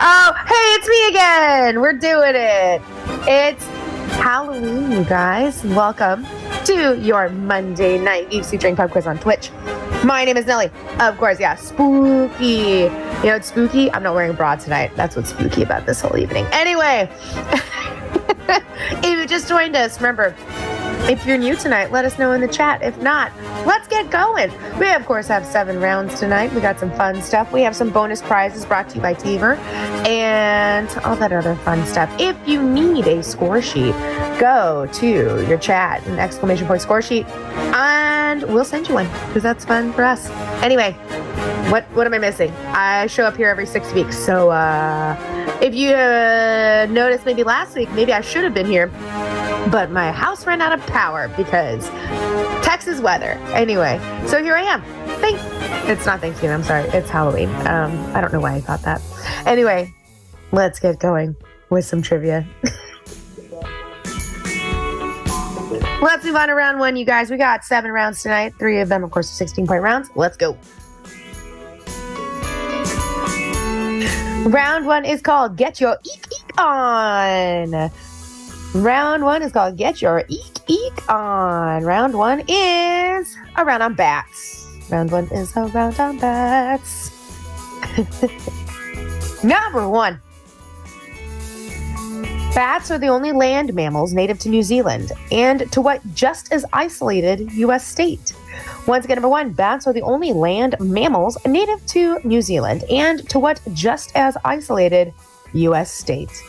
Oh, hey, it's me again. We're doing it. It's Halloween, you guys. Welcome to your Monday night Geeks featuring pub quiz on Twitch. My name is Nellie. Of course, yeah, spooky. You know it's spooky? I'm not wearing a bra tonight. That's what's spooky about this whole evening. Anyway, if you just joined us, remember, if you're new tonight, let us know in the chat. If not, let's get going. We, of course, have 7 rounds tonight. We got some fun stuff. We have some bonus prizes brought to you by Teaver and all that other fun stuff. If you need a score sheet, go to your chat and exclamation point score sheet, and we'll send you one because that's fun for us. Anyway, what am I missing? I show up here every 6 weeks. So if you noticed maybe last week, maybe I should have been here, but my house ran out of power because Texas weather. Anyway, so here I am. It's not Thanksgiving, I'm sorry. It's Halloween. I don't know why I thought that. Anyway, let's get going with some trivia. Let's move on to round 1, you guys. We got 7 rounds tonight. 3 of them, of course, are 16-point rounds. Let's go. Round 1 is called Get Your Eek Eek On. Round 1 is called Get Your Eek Eek On. Round 1 is a round on bats. Round 1 is a round on bats. Number 1. Bats are the only land mammals native to New Zealand and to what just as isolated U.S. state? Once again, number 1, bats are the only land mammals native to New Zealand and to what just as isolated U.S. state?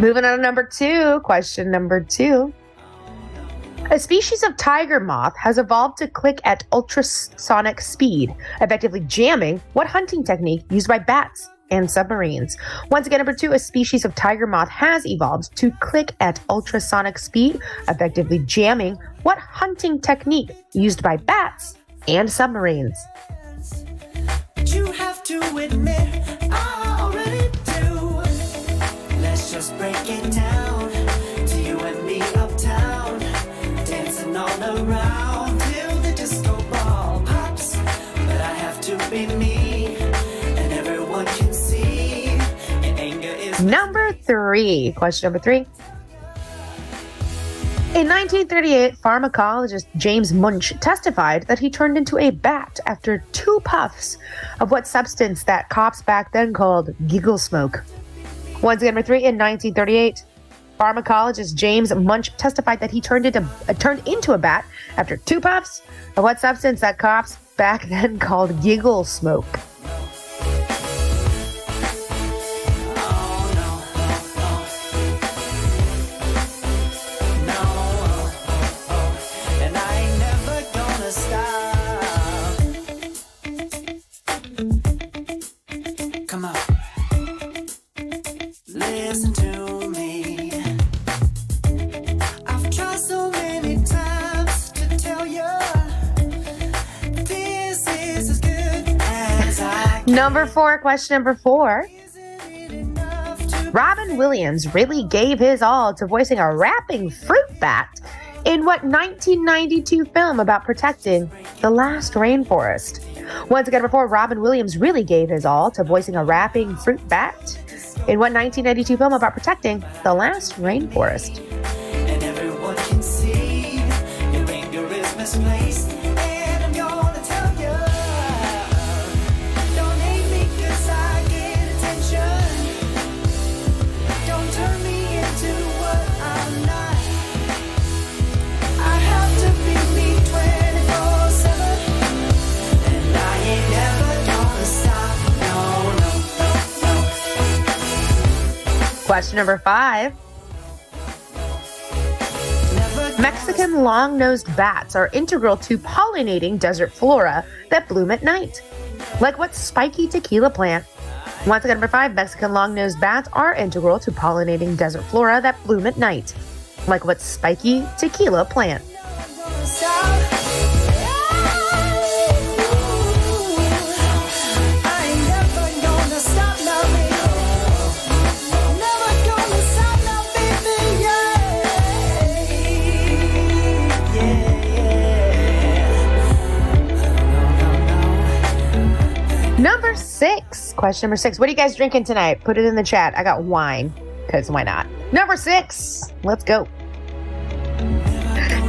Moving on to number 2, question number 2. A species of tiger moth has evolved to click at ultrasonic speed, effectively jamming what hunting technique used by bats and submarines? Once again, number 2, a species of tiger moth has evolved to click at ultrasonic speed, effectively jamming what hunting technique used by bats and submarines? But you have to admit, I already do. Let's just break it down to you and me uptown, dancing all around till the disco ball pops. But I have to be me, and everyone can see your anger is. Number 3, question number 3. In 1938, pharmacologist James Munch testified that he turned into a bat after 2 puffs of what substance that cops back then called giggle smoke? Once again, number 3, in 1938, pharmacologist James Munch testified that he turned into a bat after 2 puffs of what substance that cops back then called giggle smoke? Listen to me. I've tried so many times to tell you this is as good as I can. Number 4, question number 4. Robin Williams really gave his all to voicing a rapping fruit bat in what 1992 film about protecting the last rainforest? Once again, number 4, Robin Williams really gave his all to voicing a rapping fruit bat in what 1992 film about protecting the last rainforest? And everyone can see your anger is misplaced. And I'm gonna tell you, don't hate me 'cause I get attention. Don't turn me into what I'm not. I have to be me 24/7, and I ain't never gonna stop. No, no, no, no. Question number 5. Mexican long-nosed bats are integral to pollinating desert flora that bloom at night. Like what spiky tequila plant? Once again, number 5, Mexican long-nosed bats are integral to pollinating desert flora that bloom at night. Like what spiky tequila plant? Stop. guys. Question number 6. What are you guys drinking tonight? Put it in the chat. I got wine, because why not? Number 6. Let's go.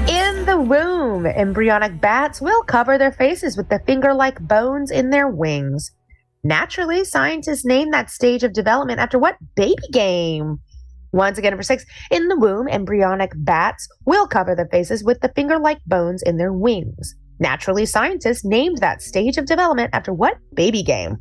In the womb, embryonic bats will cover their faces with the finger-like bones in their wings. Naturally, scientists named that stage of development after what baby game? Once again, number 6. In the womb, embryonic bats will cover their faces with the finger-like bones in their wings. Naturally, scientists named that stage of development after what baby game?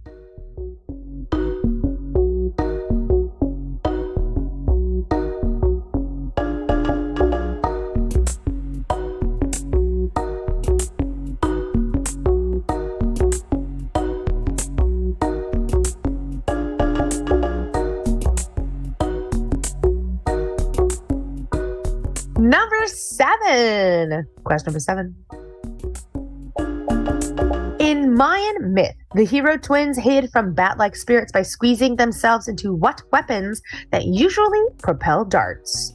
Number 7. Question number 7. In Mayan myth, the hero twins hid from bat-like spirits by squeezing themselves into what weapons that usually propel darts?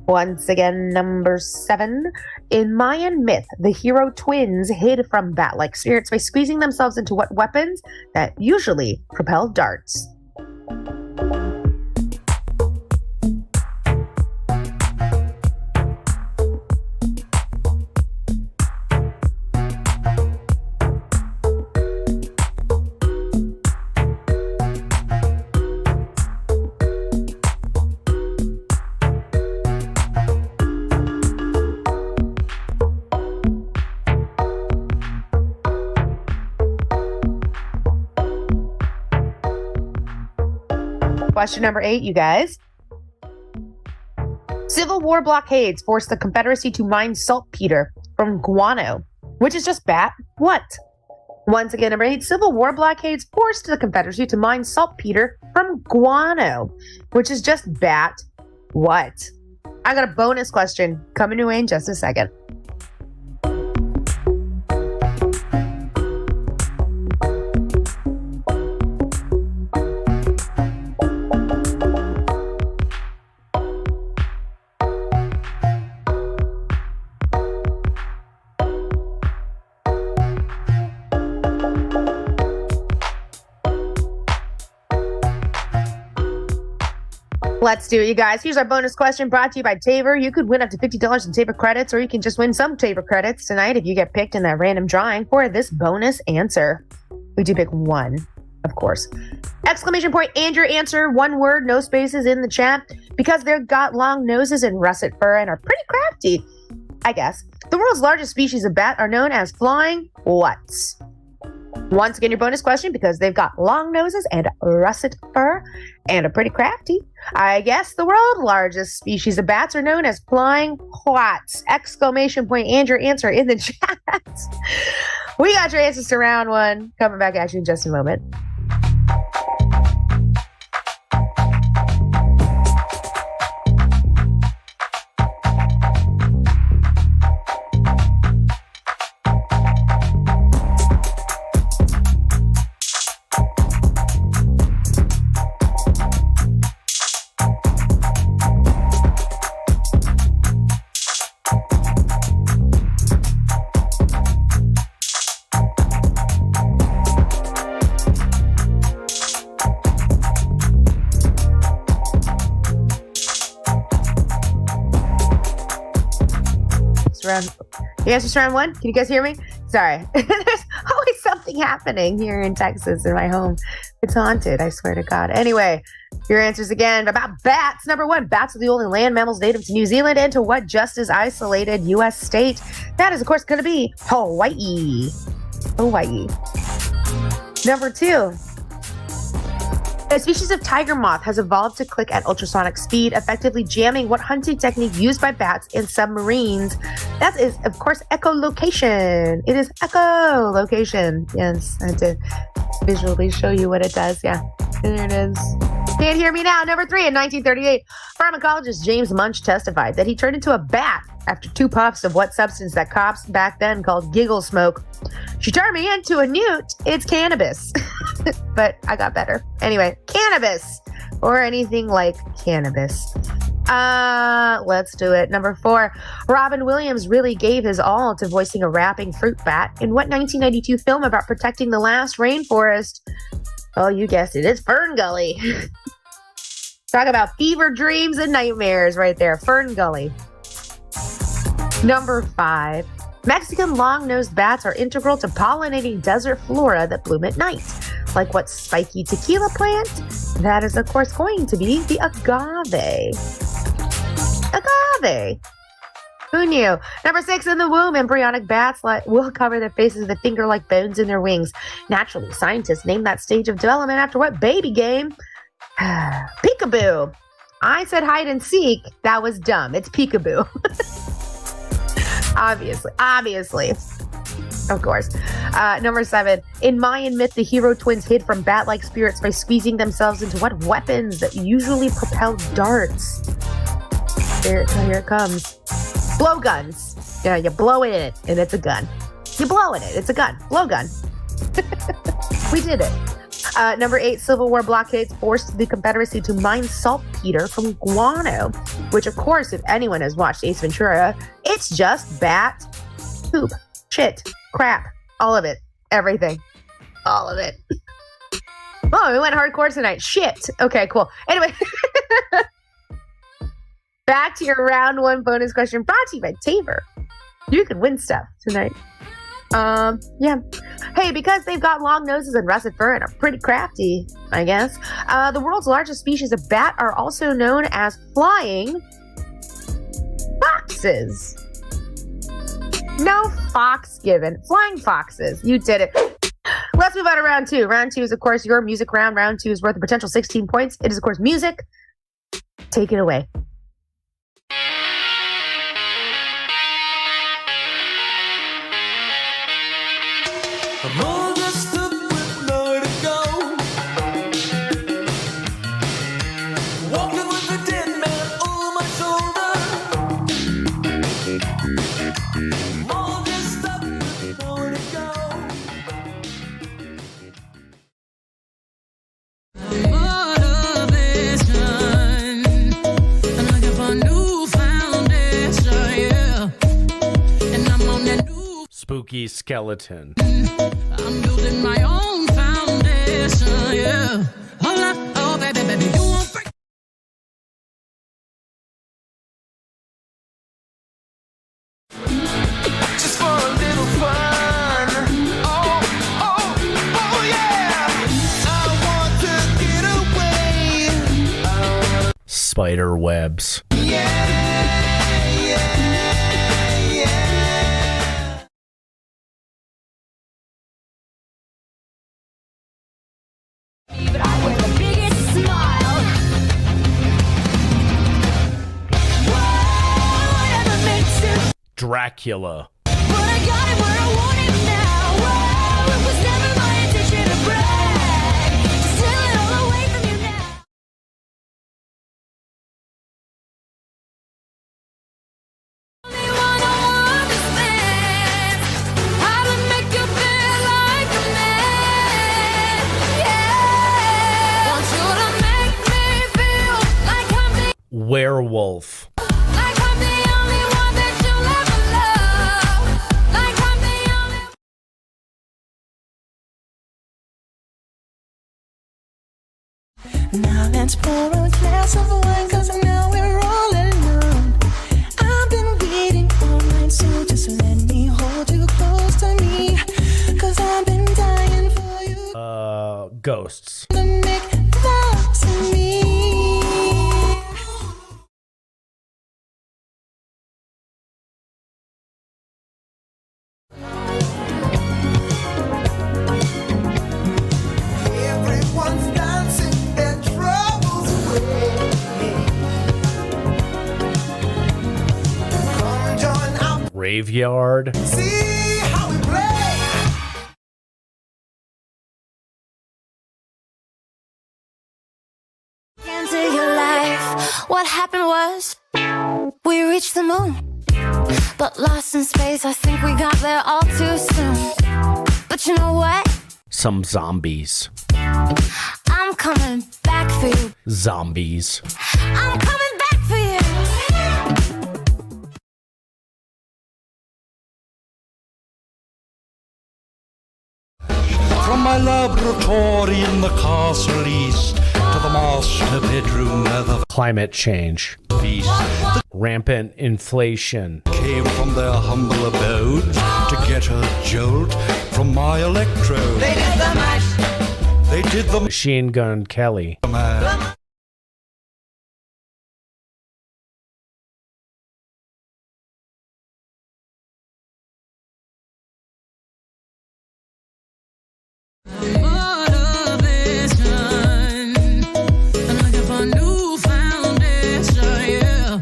Once again, number 7. In Mayan myth, the hero twins hid from bat-like spirits by squeezing themselves into what weapons that usually propel darts? Question number 8, you guys. Civil War blockades forced the Confederacy to mine saltpeter from guano, which is just bat. What? Once again, number 8. Civil War blockades forced the Confederacy to mine saltpeter from guano, which is just bat. What? I got a bonus question coming your way in just a second. Let's do it, you guys. Here's our bonus question brought to you by Taver. You could win up to $50 in Taver credits, or you can just win some Taver credits tonight if you get picked in that random drawing for this bonus answer. We do pick one, of course. Exclamation point and your answer. One word, no spaces in the chat. Because they've got long noses and russet fur and are pretty crafty, I guess. The world's largest species of bat are known as flying what? Once again, your bonus question, because they've got long noses and russet fur and are pretty crafty. I guess the world's largest species of bats are known as flying what? Exclamation point and your answer in the chat. We got your answers to round 1. Coming back at you in just a moment. You guys just round 1? Can you guys hear me? Sorry. There's always something happening here in Texas in my home. It's haunted, I swear to God. Anyway, your answers again about bats. Number 1, bats are the only land mammals native to New Zealand and to what just as isolated U.S. state? That is, of course, going to be Hawaii. Hawaii. Number 2. A species of tiger moth has evolved to click at ultrasonic speed, effectively jamming what hunting technique used by bats in submarines. That is, of course, echolocation. It is echolocation. Yes, I had to visually show you what it does. Yeah, there it is. Can't hear me now. Number 3, in 1938, pharmacologist James Munch testified that he turned into a bat after 2 puffs of what substance that cops back then called giggle smoke. She turned me into a newt. It's cannabis. But I got better. Anyway, cannabis or anything like cannabis. Let's do it. Number 4, Robin Williams really gave his all to voicing a rapping fruit bat in what 1992 film about protecting the last rainforest? Oh, you guessed it. It's Fern Gully. Talk about fever dreams and nightmares right there. Fern Gully. Number 5. Mexican long-nosed bats are integral to pollinating desert flora that bloom at night. Like what spiky tequila plant? That is, of course, going to be the agave. Agave. Who knew? Number 6, in the womb, embryonic bats will cover their faces with finger-like bones in their wings. Naturally, scientists named that stage of development after what baby game? Peekaboo. I said hide and seek. That was dumb. It's peekaboo. Obviously. Of course. Number 7. In Mayan myth, the hero twins hid from bat-like spirits by squeezing themselves into what weapons that usually propel darts? Here it comes. Blowguns. Yeah, you blow it in, and it's a gun. You blow in it, it's a gun. Blowgun. We did it. Number 8, Civil War blockades forced the Confederacy to mine saltpeter from guano, which, of course, if anyone has watched Ace Ventura, it's just bat poop, shit, crap, all of it, everything, all of it. Oh, we went hardcore tonight. Shit. Okay, cool. Anyway, back to your round 1 bonus question brought to you by Taver. You can win stuff tonight. Yeah. Hey, because they've got long noses and russet fur and are pretty crafty, I guess, the world's largest species of bat are also known as flying foxes. No fox given. Flying foxes. You did it. Let's move on to round 2. Round 2 is, of course, your music round. Round 2 is worth a potential 16 points. It is, of course, music. Take it away. I'm all dressed up with nowhere to go. Walking with a dead man on my shoulder. I'm all dressed up with nowhere to go. Motivation. I'm looking for a new foundation, yeah. And I'm on that new spooky skeleton. I'm building my own foundation, yeah. Hold up, oh baby, you won't break. Just for a little fun. Oh, yeah. I want to get away. Spider webs. But I wear the biggest smile. Whoa, whatever makes you. Dracula. But I got it where I want it now. Whoa, it was never my intention to brag. Just steal it all away from you now. Only one who understands how to make you feel like a man. Yeah. Want you to make me feel like I'm the Werewolf. like I'm the only one that you'll ever love. Like I'm the only. Now let's pour a glass of wine, cause now we're all alone. I've been waiting all night, so just let me hold you close to me. Cause I've been dying for you Ghosts. to make love to me. Everyone's dancing their troubles away. Come join our Graveyard. see how we play. Into your life. What happened was we reached the moon, but lost in space. I think we got there all too soon. But you know what? Some zombies. I'm coming back for you. Zombies. I'm coming back for you. From my laboratory in the castle east to the master bedroom where the Climate change. feast that Rampant inflation. came from their humble abode to get a jolt from my electrode. They did the mash. They did the Machine Gun Kelly. man. Motivation. I'm looking for a new foundation, yeah.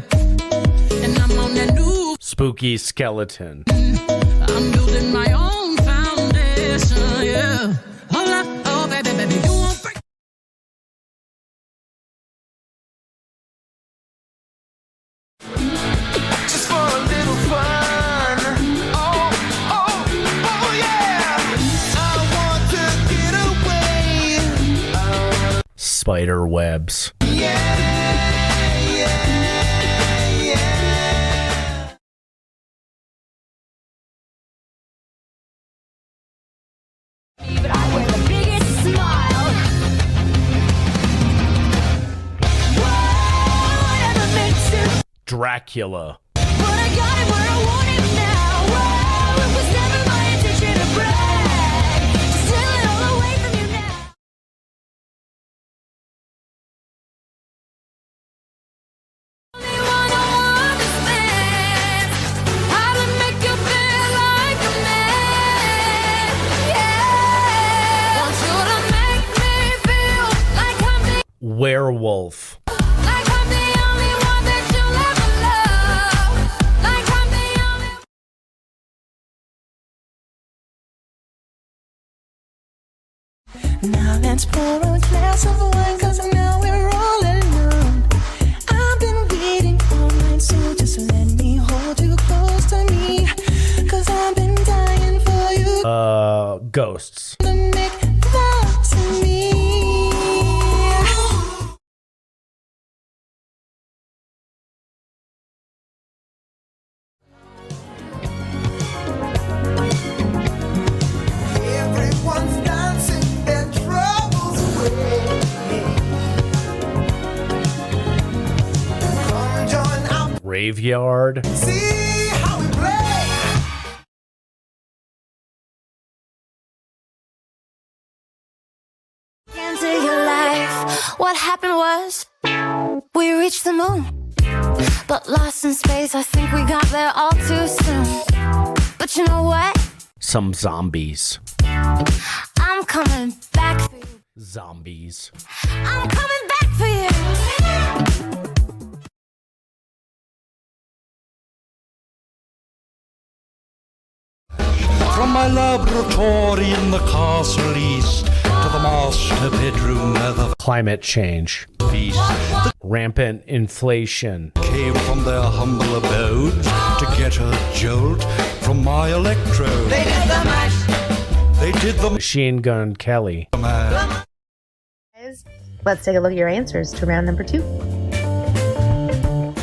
And I'm on that new. Spooky skeleton. I'm building my own foundation, yeah. Hold up, oh baby, baby, you won't break. Just for a little fun. Oh, oh, oh yeah. I want to get away. Spider webs. But I wear the biggest smile. Whoa, whatever makes you. Dracula. But I got it where I want it now. Whoa, it was never my intention to brag. To steal it all away from you now. Only one who understands how to make you feel like a man. Yeah, want you to make me feel like I'm the Werewolf. like I'm the only one that you'll ever love. Like I'm the only. Now let's pour a glass of wine, cause now we're all alone. I've been waiting all night, so just let me hold you close to me. Cause I've been dying for you Ghosts. to make love to me. Everyone's dancing their troubles away. Come join our Graveyard. see how we play. Into your life. What happened was we reached the moon, but lost in space. I think we got there all too soon. But you know what? Some zombies. I'm coming back for you. Zombies. I'm coming back for you. From my laboratory in the castle east to the master bedroom where the Climate change. feast that Rampant inflation. came from their humble abode to get a jolt from my electrode. They did the mash. They did the Machine Gun Kelly. man. Guys, let's take a look at your answers to round number 2. I'm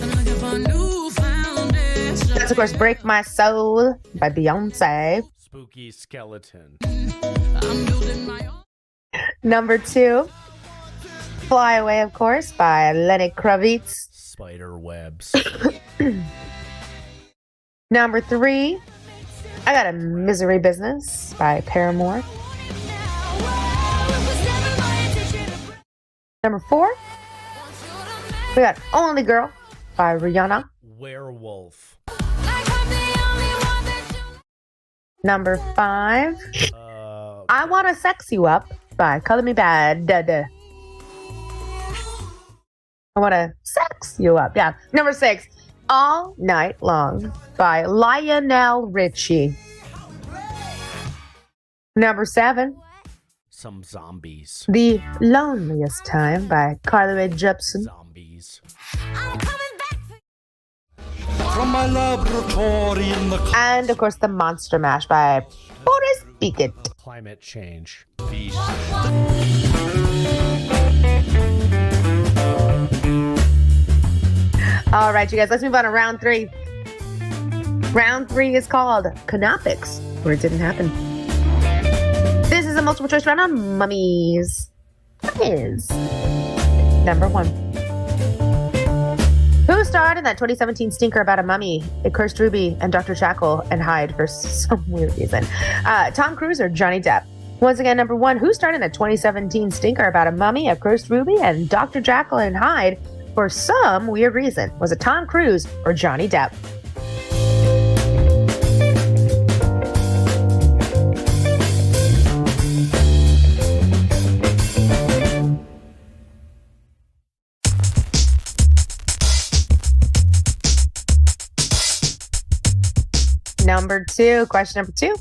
looking for a new foundation. That's, of course, Break My Soul by Beyonce. Spooky skeleton. I'm building my own. Number 2, Fly Away, of course, by Lenny Kravitz. Spider webs. Number 3, I Got a Misery Business by Paramore. Number 4, we got Only Girl by Rihanna. Werewolf. Number 5, I Wanna Sex You Up by Color Me Bad. I Wanna Sex You Up. Yeah. Number 6, All Night Long by Lionel Richie. Number 7, Some zombies. The Loneliest Time by Carly Rae Jepsen. Zombies. From my laboratory in the And, of course, The Monster Mash by Boris Beckett. Climate change. feast All right, you guys, let's move on to round 3. Round 3 is called Canopics, where it didn't happen. This is is a multiple choice round on mummies. Is number 1. Who starred in that 2017 stinker about a mummy, a cursed ruby, and Dr. Jekyll and Hyde for some weird reason? Tom Cruise or Johnny Depp? Once again, number 1. Who starred in that 2017 stinker about a mummy, a cursed ruby, and Dr. Jekyll and Hyde for some weird reason? Was it Tom Cruise or Johnny Depp? Number 2, question number 2.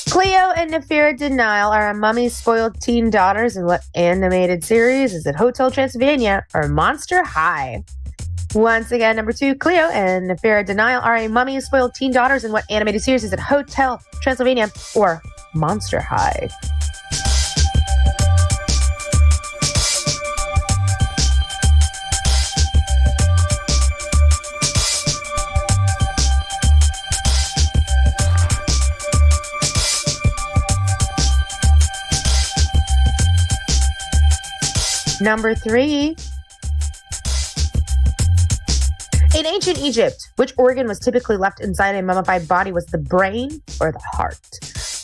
Cleo and Nephira Denial are a mummy's spoiled teen daughters in what animated series? Is it Hotel Transylvania or Monster High? Once again, number 2, Cleo and Nephira Denial are a mummy's spoiled teen daughters in what animated series? Is it Hotel Transylvania or Monster High? Number 3. In ancient Egypt, which organ was typically left inside a mummified body? Was the brain or the heart?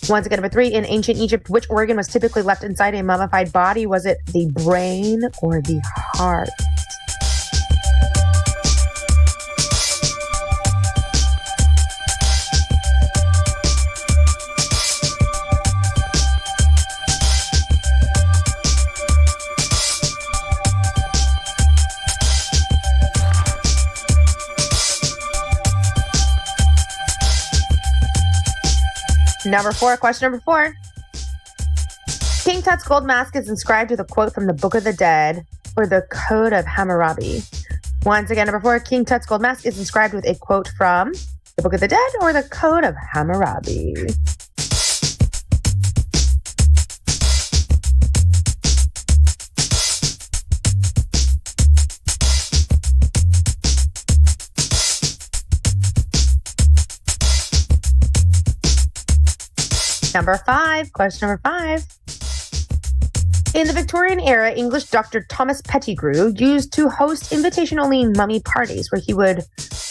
Once again, number 3. In ancient Egypt, which organ was typically left inside a mummified body? Was it the brain or the heart? Number 4, question number 4. King Tut's gold mask is inscribed with a quote from the Book of the Dead or the Code of Hammurabi. Once again, number 4, King Tut's gold mask is inscribed with a quote from the Book of the Dead or the Code of Hammurabi. Number 5, question number 5. In the Victorian era, English Dr. Thomas Pettigrew used to host invitation-only mummy parties where he would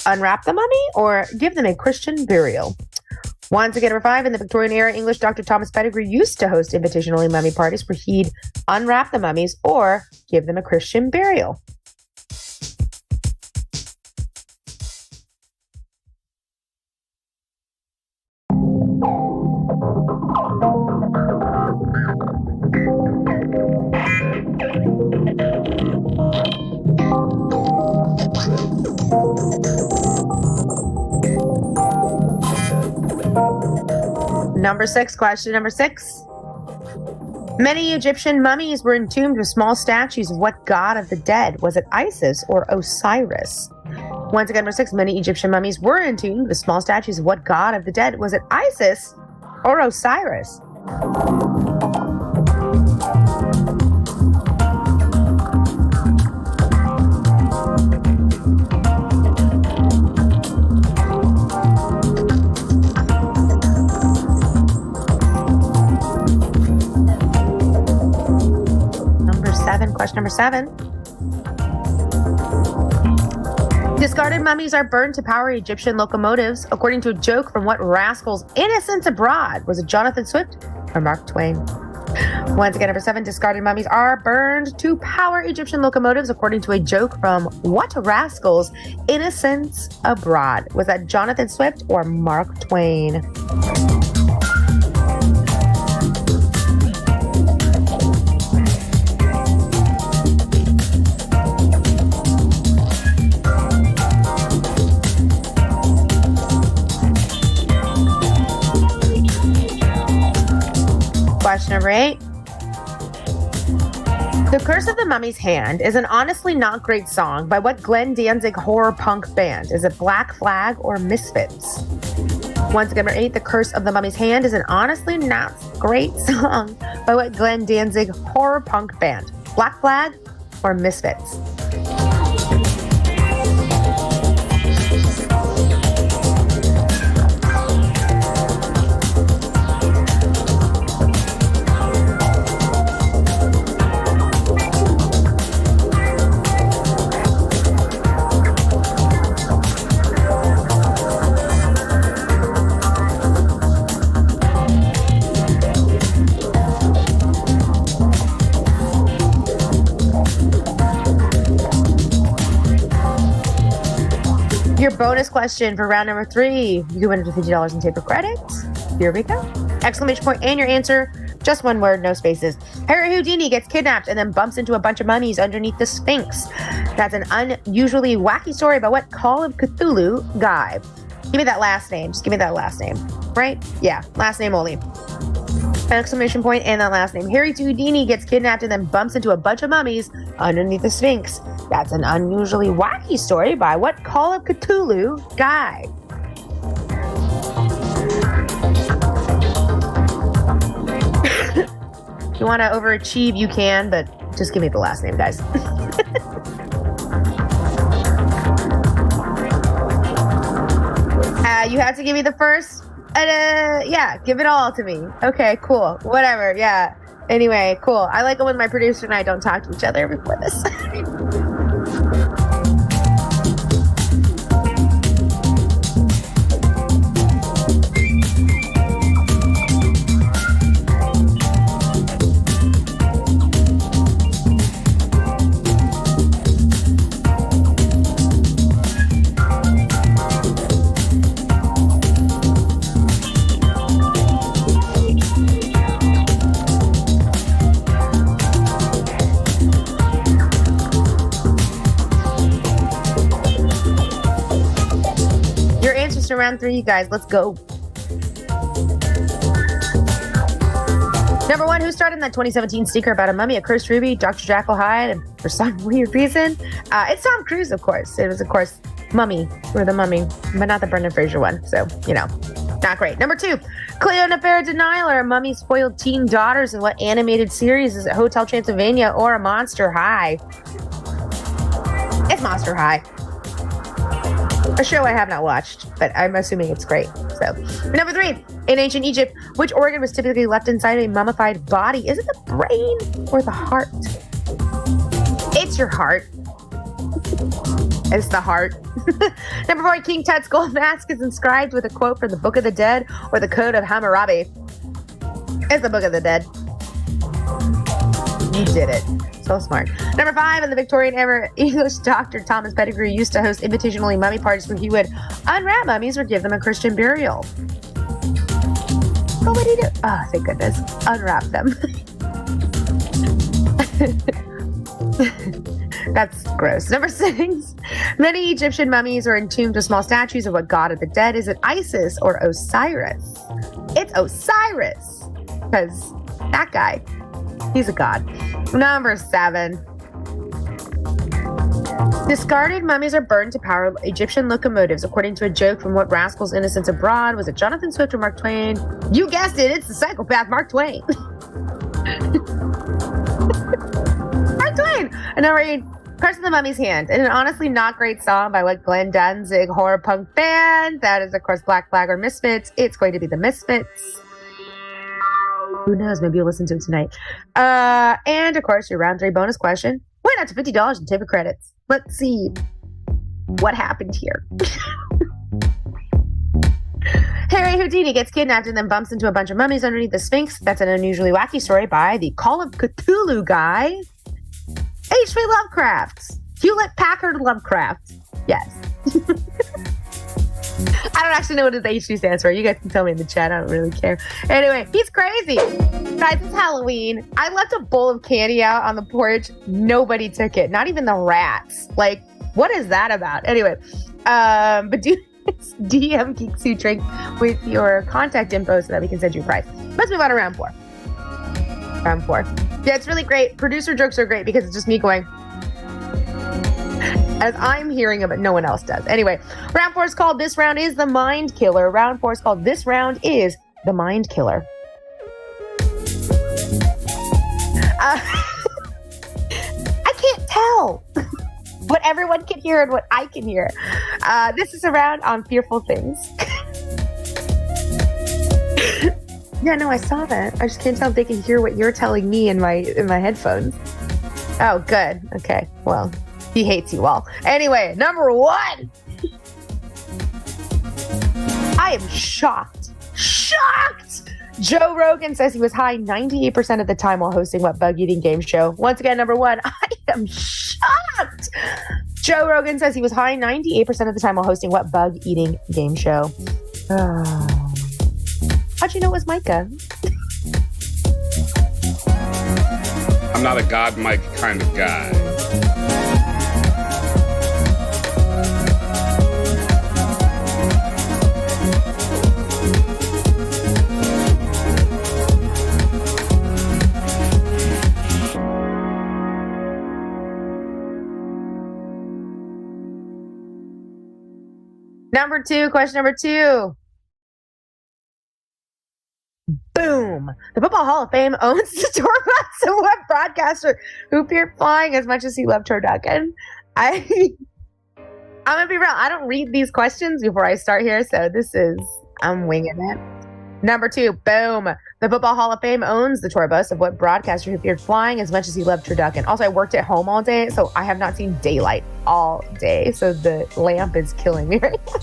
unwrap the mummy or give them a Christian burial. Once again, number 5, in the Victorian era, English Dr. Thomas Pettigrew used to host invitation-only mummy parties where he'd unwrap the mummies or give them a Christian burial. Number 6, question number 6. Many Egyptian mummies were entombed with small statues of what god of the dead? Was it Isis or Osiris? Once again, number 6, many Egyptian mummies were entombed with small statues of what god of the dead? Was it Isis or Osiris? Question number 7. Discarded mummies are burned to power Egyptian locomotives, according to a joke from what rascal's Innocents Abroad? Was it Jonathan Swift or Mark Twain? Once again, number 7. Discarded mummies are burned to power Egyptian locomotives, according to a joke from what rascal's Innocents Abroad? Was that Jonathan Swift or Mark Twain? Question number 8. The Curse of the Mummy's Hand is an honestly not great song by what Glenn Danzig horror punk band? Is it Black Flag or Misfits? Once again, number 8. The Curse of the Mummy's Hand is an honestly not great song by what Glenn Danzig horror punk band? Black Flag or Misfits? bonus question for round number 3. You win up to $50 in taper credits. Here we go. Exclamation point and your answer. Just one word, no spaces. Harry Houdini gets kidnapped and then bumps into a bunch of mummies underneath the Sphinx. That's an unusually wacky story about what Call of Cthulhu guy. Give me that last name. Just give me that last name. Right? Yeah, last name only. Exclamation point and that last name. Harry Houdini gets kidnapped and then bumps into a bunch of mummies underneath the Sphinx. That's an unusually wacky story by what Call of Cthulhu guy. If you want to overachieve, you can, but just give me the last name, guys. You have to give me the first. Yeah, give it all to me. Okay, cool. Whatever, yeah. Anyway, cool. I like it when my producer and I don't talk to each other before this. Round 3, you guys. Let's go. Number 1, who started in that 2017 sneaker about a mummy, a cursed ruby, Dr. Jekyll Hyde, and for some weird reason, it's Tom Cruise, of course. It was, of course, Mummy, or the Mummy, but not the Brendan Fraser one. So, you know, not great. Number 2, Cleopatra Denial, or a mummy's foiled teen daughters in what animated series? Is it Hotel Transylvania or a Monster High? It's Monster High. A show I have not watched, but I'm assuming it's great. So, number 3, in ancient Egypt, which organ was typically left inside a mummified body? Is it the brain or the heart? It's your heart. It's the heart. Number 4, King Tut's gold mask is inscribed with a quote from the Book of the Dead or the Code of Hammurabi. It's the Book of the Dead. You did it. So smart. Number 5, in the Victorian era, English doctor Thomas Pettigrew used to host invitation-only mummy parties where he would unwrap mummies or give them a Christian burial. What would he do? Oh, thank goodness. Unwrap them. That's gross. Number 6, many Egyptian mummies are entombed with small statues of what god of the dead? Is it Isis or Osiris? It's Osiris, because that guy, he's a god. Number 7. Discarded mummies are burned to power Egyptian locomotives, according to a joke from What Rascals Innocents Abroad. Was it Jonathan Swift or Mark Twain? You guessed it, it's the psychopath Mark Twain. Mark Twain! And number 8, Press of the Mummy's Hand. And an honestly not great song by what Glenn Danzig horror punk band. That is, of course, Black Flag or Misfits. It's going to be the Misfits. Who knows? Maybe you'll listen to it tonight. And of course, your round 3 bonus question. Win up to $50 in tip credits. Let's see what happened here. Harry Houdini gets kidnapped and then bumps into a bunch of mummies underneath the Sphinx. That's an unusually wacky story by the Call of Cthulhu guy. H.P. Lovecraft. Hewlett Packard Lovecraft. Yes. I don't actually know what his HG stands for. You guys can tell me in the chat. I don't really care. Anyway, he's crazy. Guys, it's Halloween. I left a bowl of candy out on the porch. Nobody took it. Not even the rats. Like, what is that about? Anyway, but DM Geeks Who Drink with your contact info so that we can send you a prize. Let's move on to round 4. Round 4. Yeah, it's really great. Producer jokes are great because it's just me going, as I'm hearing them, but no one else does. Anyway, round 4 is called This Round is the Mind Killer. Round 4 is called This Round is the Mind Killer. I can't tell what everyone can hear and what I can hear. This is a round on fearful things. Yeah, no, I saw that. I just can't tell if they can hear what you're telling me in my headphones. Oh, good. Okay, well. He hates you all. Anyway, number 1. I am shocked. Shocked! Joe Rogan says he was high 98% of the time while hosting What Bug Eating Game Show. Once again, number 1. I am shocked. Joe Rogan says he was high 98% of the time while hosting what bug-eating game show? How'd you know it was Micah? I'm not a God Mike kind of guy. Number 2, question number 2. Boom. The Football Hall of Fame owns the tour bus of what broadcaster who feared flying as much as he loved turducken? I'm going to be real. I don't read these questions before I start here, so I'm winging it. Number 2, boom. The Football Hall of Fame owns the tour bus of what broadcaster who feared flying as much as he loved turducken. Also, I worked at home all day, so I have not seen daylight all day, so the lamp is killing me right now.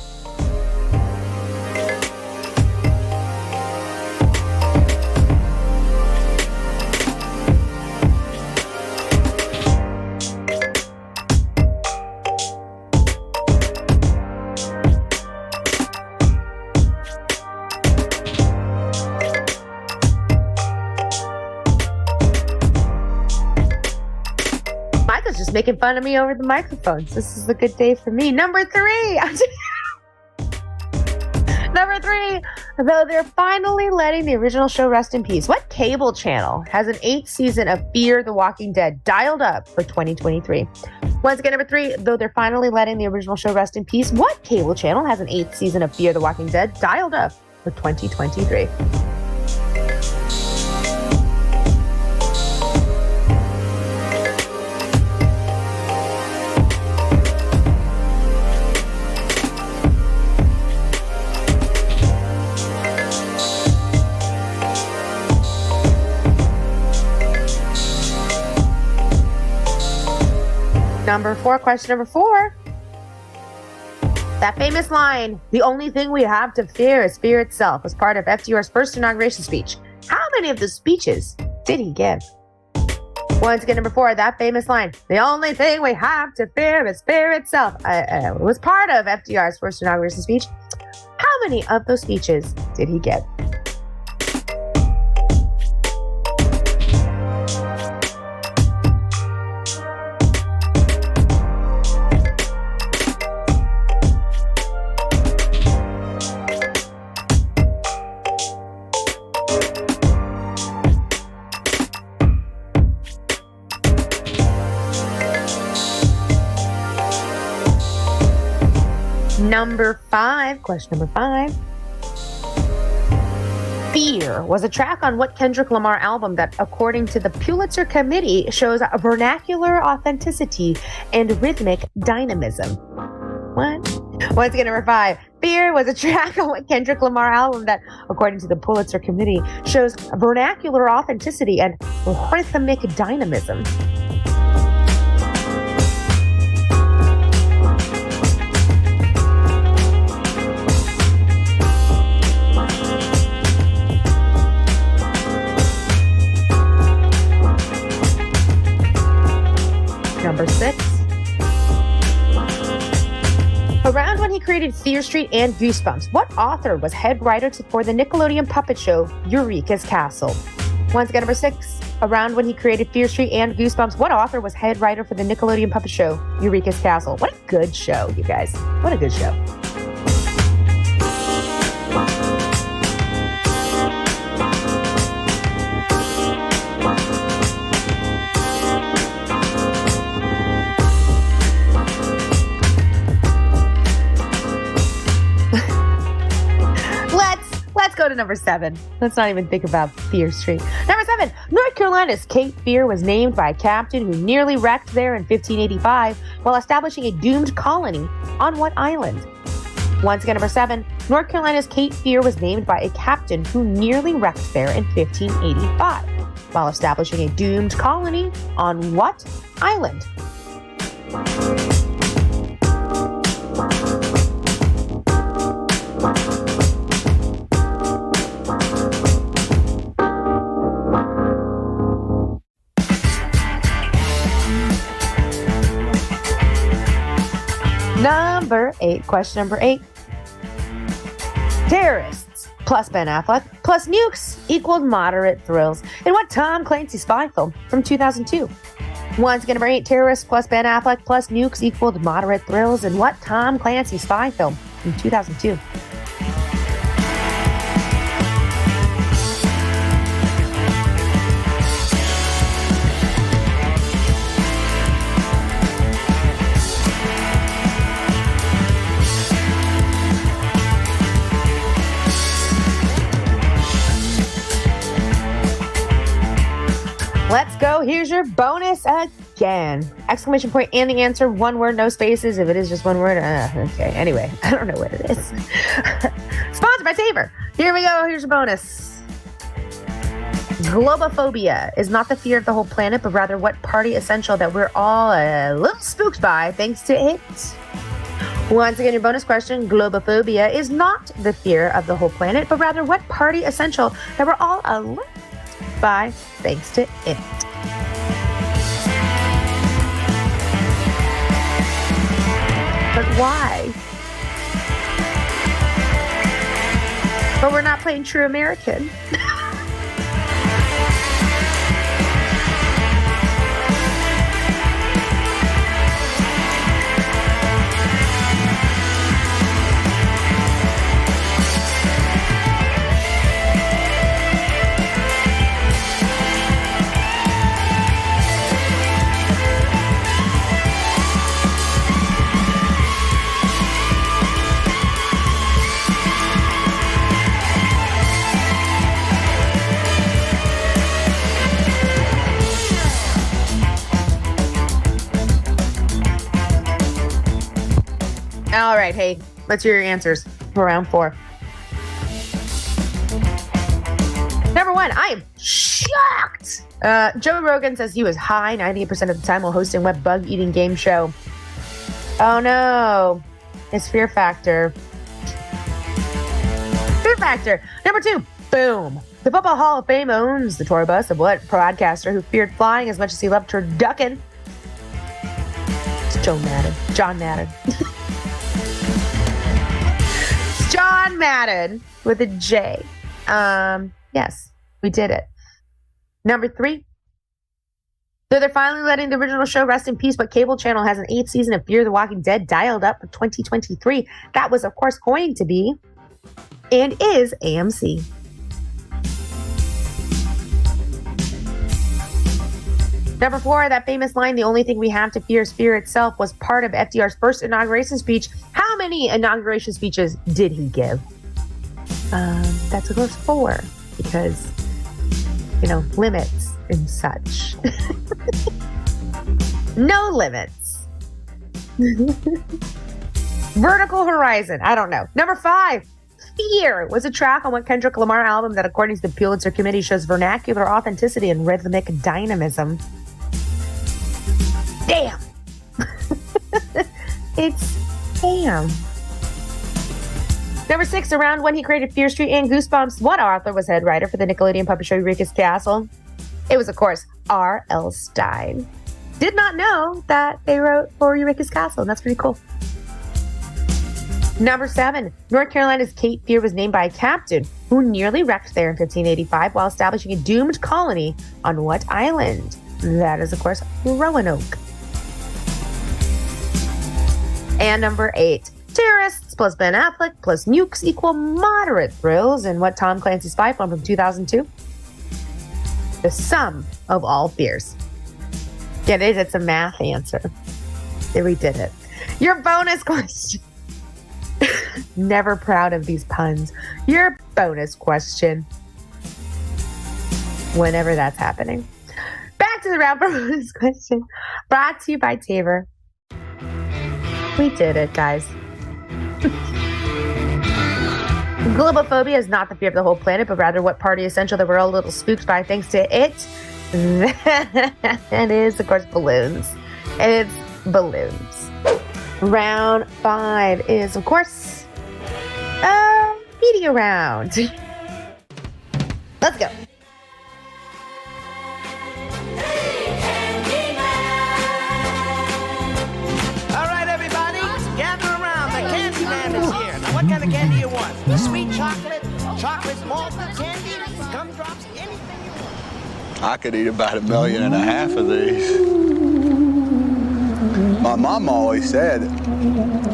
Just making fun of me over the microphones. This is a good day for me. Number 3. Number 3. Though they're finally letting the original show rest in peace, what cable channel has an 8th season of Fear the Walking Dead dialed up for 2023? Once again, number 3. Though they're finally letting the original show rest in peace, what cable channel has an 8th season of Fear the Walking Dead dialed up for 2023? Number 4, question number 4. That famous line, "The only thing we have to fear is fear itself," was part of FDR's first inauguration speech. How many of the speeches did he give? Once again, number 4, that famous line, "The only thing we have to fear is fear itself," was part of FDR's first inauguration speech. How many of those speeches did he give? Number 5, question number 5. Fear was a track on what Kendrick Lamar album that, according to the Pulitzer Committee, shows a vernacular authenticity and rhythmic dynamism? What? Once again, number 5. Fear was a track on what Kendrick Lamar album that, according to the Pulitzer Committee, shows vernacular authenticity and rhythmic dynamism. Number 6. Around when he created Fear Street and Goosebumps, what author was head writer for the Nickelodeon puppet show Eureka's Castle? Once again, number 6. Around when he created Fear Street and Goosebumps, what author was head writer for the Nickelodeon puppet show Eureka's Castle? What a good show, you guys. What a good show. Let's go to number 7. Let's not even think about Fear Street. Number 7. North Carolina's Cape Fear was named by a captain who nearly wrecked there in 1585 while establishing a doomed colony on what island? Once again, number 7. North Carolina's Cape Fear was named by a captain who nearly wrecked there in 1585 while establishing a doomed colony on what island? 8. Question number 8. Terrorists plus Ben Affleck plus nukes equaled moderate thrills in what Tom Clancy spy film from 2002? Once again, number 8. Terrorists plus Ben Affleck plus nukes equaled moderate thrills in what Tom Clancy spy film from 2002? Let's go. Here's your bonus again. Exclamation point and the answer. One word, no spaces. If it is just one word, okay. Anyway, I don't know what it is. Sponsored by Saver. Here we go. Here's your bonus. Globophobia is not the fear of the whole planet, but rather what party essential that we're all a little spooked by thanks to it. Once again, your bonus question. Globophobia is not the fear of the whole planet, but rather what party essential that we're all a little by thanks to it. But why? But we're not playing True American. All right, hey, let's hear your answers for round 4. Number 1, I am shocked. Joe Rogan says he was high 98% of the time while hosting web bug eating game show. Oh no, it's Fear Factor. Fear Factor. Number 2, boom. The Football Hall of Fame owns the tour bus of what broadcaster who feared flying as much as he loved turducken? It's John Madden. John Madden with a J. Yes, we did it. Number 3. Though they're finally letting the original show rest in peace, but cable channel has an 8th season of Fear the Walking Dead dialed up for 2023. That was, of course, going to be and is AMC. Number 4, that famous line, the only thing we have to fear is fear itself, was part of FDR's first inauguration speech. How many inauguration speeches did he give? That's of course 4, because, limits and such. No limits. Vertical Horizon. I don't know. Number 5, Fear was a track on what Kendrick Lamar album that, according to the Pulitzer Committee, shows vernacular authenticity and rhythmic dynamism. Damn. It's damn. Number 6, around when he created Fear Street and Goosebumps, what author was head writer for the Nickelodeon puppet show Eureka's Castle? It was, of course, R.L. Stine. Did not know that they wrote for Eureka's Castle, and that's pretty cool. Number 7, North Carolina's Cape Fear was named by a captain who nearly wrecked there in 1585 while establishing a doomed colony on what island? That is, of course, Roanoke. And number 8, terrorists plus Ben Affleck plus nukes equal moderate thrills in what Tom Clancy spy film from 2002? The sum of all fears. Yeah, it is. It's a math answer. Yeah, we did it. Your bonus question. Never proud of these puns. Your bonus question. Whenever that's happening. Back to the round for bonus question. Brought to you by Taver. We did it, guys. Globophobia is not the fear of the whole planet, but rather what party essential that we're all a little spooked by thanks to it. That is, of course, balloons. It's balloons. Round 5 is, of course, a media round. Let's go. All right, everybody, gather around the chocolate, malt, candy, gumdrops, anything you want. I could eat about 1.5 million of these. My mom always said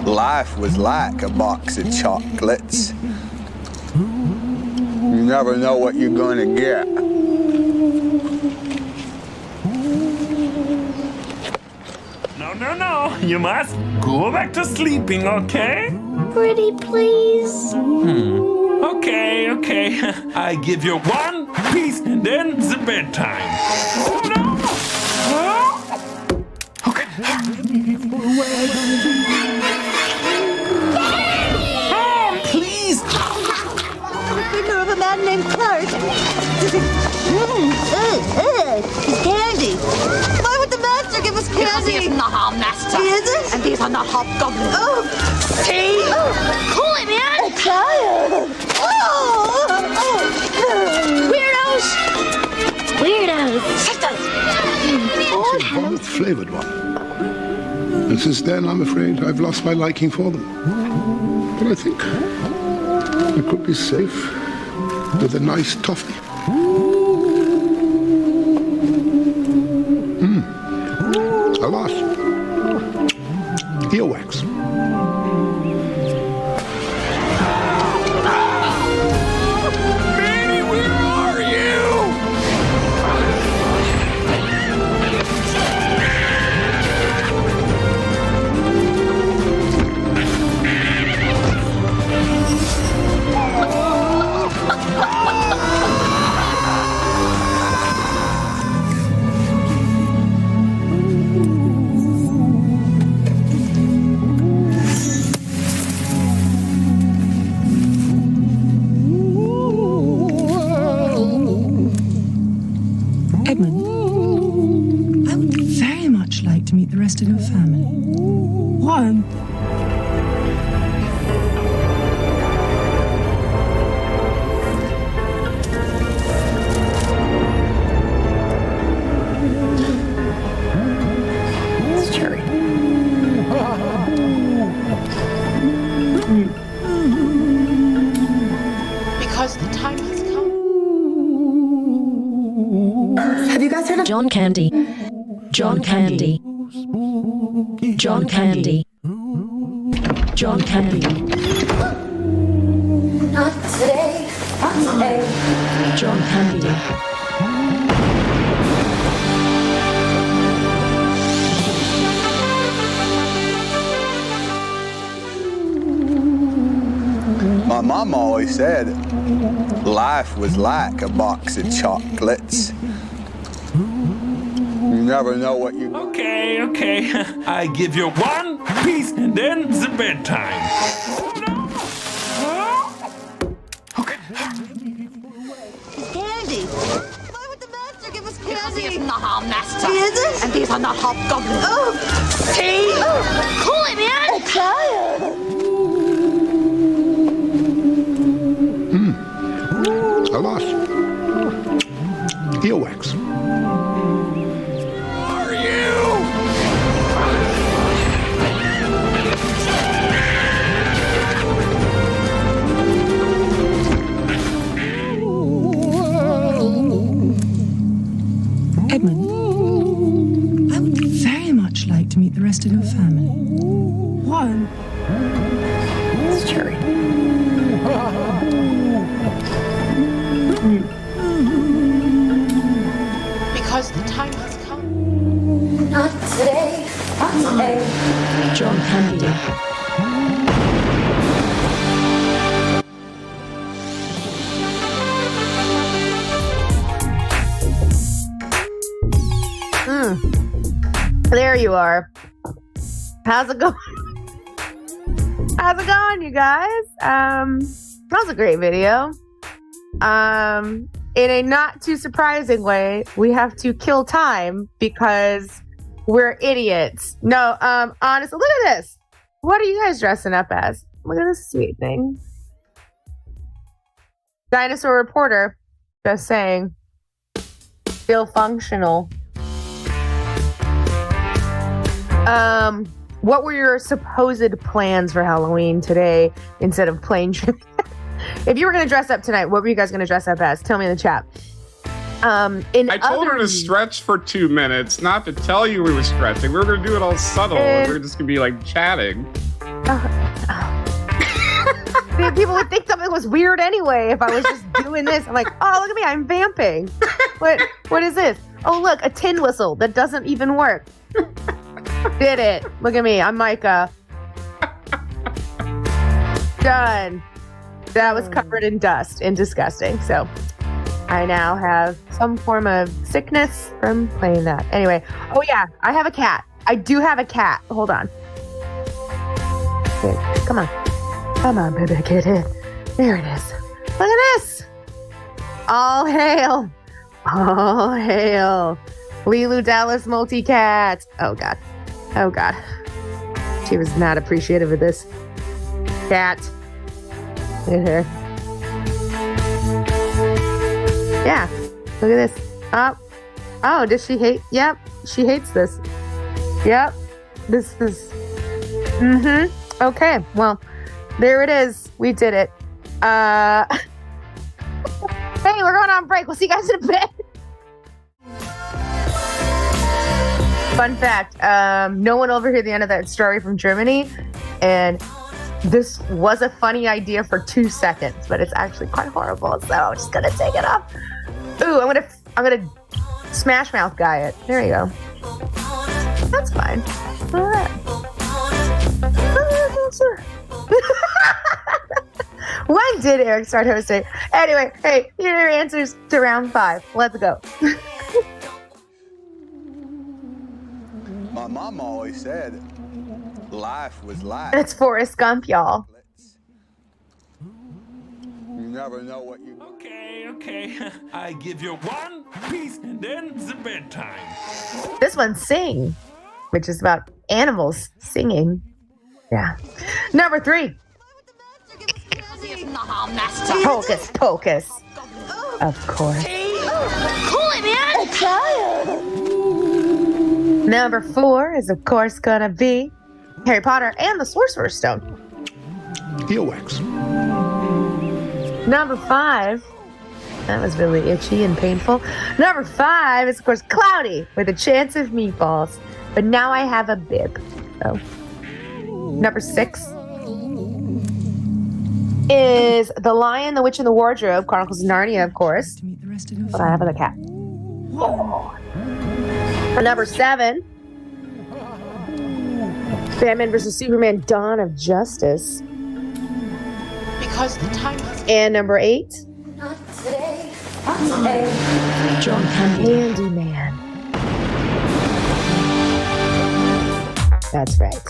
life was like a box of chocolates. You never know what you're going to get. No. You must go back to sleeping, okay? Pretty please. Okay. I give you one piece and then the bedtime. Oh no! Okay. Oh, please! We know of a man named Clark. It's candy. Why would the master give us candy? Because he is not our master. He isn't? And these are not hobgoblins. Oh, Tea! Cool it, man! a child. Weirdos! Sisters! It's a warmth-flavored one. And since then, I'm afraid I've lost my liking for them. But I think I could be safe with a nice toffee. Alas, earwax. Manny, where are you? Edmund, I would very much like to meet the rest of your family. One. It's cherry. Because the time has come. Have you guys heard of John Candy. John Candy. John Candy. John Candy. Not today. Not today. John Candy. My mom always said life was like a box of chocolates. You never know what you're going to get. Okay. I give you one piece and then the bedtime. Oh no! Okay. It's candy. Why would the master give us Because he is candy? not our master. He isn't? And these are not hobgoblins. Oh, Tea! Cool it, man! a child. Alas, earwax. Are you? Edmund, I would very much like to meet the rest of your family. One. It's cherry. Because the time has come. Not today. Not today. John Candy. There you are. How's it going? How's it going, you guys? That was a great video. In a not too surprising way, we have to kill time because we're idiots. No, honestly, look at this. What are you guys dressing up as? Look at this sweet thing. Dinosaur reporter, just saying. Still functional. What were your supposed plans for Halloween today instead of playing trivia? If you were going to dress up tonight, what were you guys going to dress up as? Tell me in the chat. I told her to stretch for 2 minutes, not to tell you we were stretching. We were going to do it all subtle. We were just going to be like chatting. People would think something was weird anyway if I was just doing this. I'm like, oh, look at me, I'm vamping. What is this? Oh, look, a tin whistle that doesn't even work. Did it. Look at me, I'm Micah. Done. That was covered in dust and disgusting. So I now have some form of sickness from playing that. Anyway, oh yeah, I have a cat. I do have a cat. Hold on. Okay, come on. Come on, baby, get in. There it is. Look at this. All hail. All hail. Lilu Dallas Multicat. Oh, God. Oh, God. She was not appreciative of this. Cat. Look at her. Yeah. Look at this. Oh, does she hate? Yep. She hates this. Yep. This is... Okay. Well, there it is. We did it. Hey, we're going on break. We'll see you guys in a bit. Fun fact, no one overheard the end of that story from Germany, and this was a funny idea for 2 seconds, but it's actually quite horrible, so I'm just gonna take it off. Ooh, I'm gonna smash mouth guy it. There you go. That's fine. All right. When did Eric start hosting? Anyway, hey, here are your answers to round 5. Let's go. My mom always said life was life. It's Forrest Gump, y'all. You never know what you... Okay. I give you one piece and then the bedtime. This one's Sing, which is about animals singing. Yeah. Number 3. Hocus Pocus. Of course. Cool it, man! A child! Number 4 is, of course, gonna be Harry Potter and the Sorcerer's Stone. Earwax. Number 5. That was really itchy and painful. Number 5 is, of course, Cloudy with a chance of meatballs. But now I have a bib. So. Number 6 is The Lion, the Witch, and the Wardrobe, Chronicles of Narnia, of course. But I have a cat. Oh. Number 7, Batman vs. Superman, Dawn of Justice. Because the time is... And number 8, Not today. Not today. John Candy. Candyman. That's right.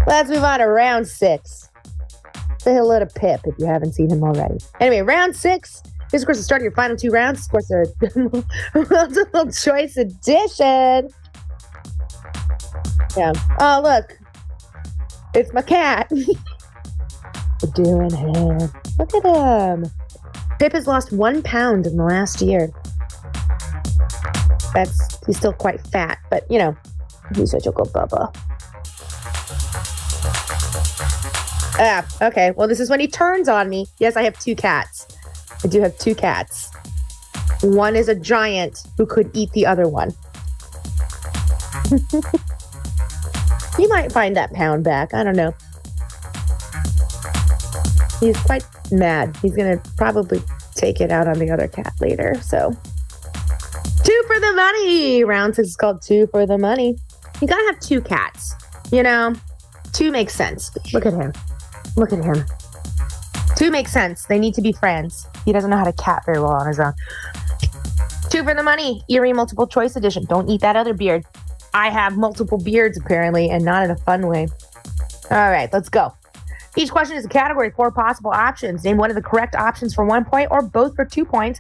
Let's move on to round 6. Say hello to Pip if you haven't seen him already. Anyway, round 6 is, of course, the start of your final 2 rounds. Of course, a multiple choice edition. Yeah. Oh, look. It's my cat. We're doing it. Look at him. Pip has lost 1 pound in the last year. He's still quite fat, but, you know, he's such a good bubba. Okay. Well, this is when he turns on me. Yes, I have 2 cats. I do have 2 cats. One is a giant who could eat the other one. You might find that pound back. I don't know. He's quite mad. He's going to probably take it out on the other cat later. So, 2 for the money. Round 6 is called 2 for the money. You got to have 2 cats. You know, 2 makes sense. Look at him. Look at him. 2 makes sense. They need to be friends. He doesn't know how to cat very well on his own. 2 for the money. Eerie multiple choice edition. Don't eat that other beard. I have multiple beards, apparently, and not in a fun way. All right, let's go. Each question is a category, 4 possible options. Name one of the correct options for 1 point or both for 2 points.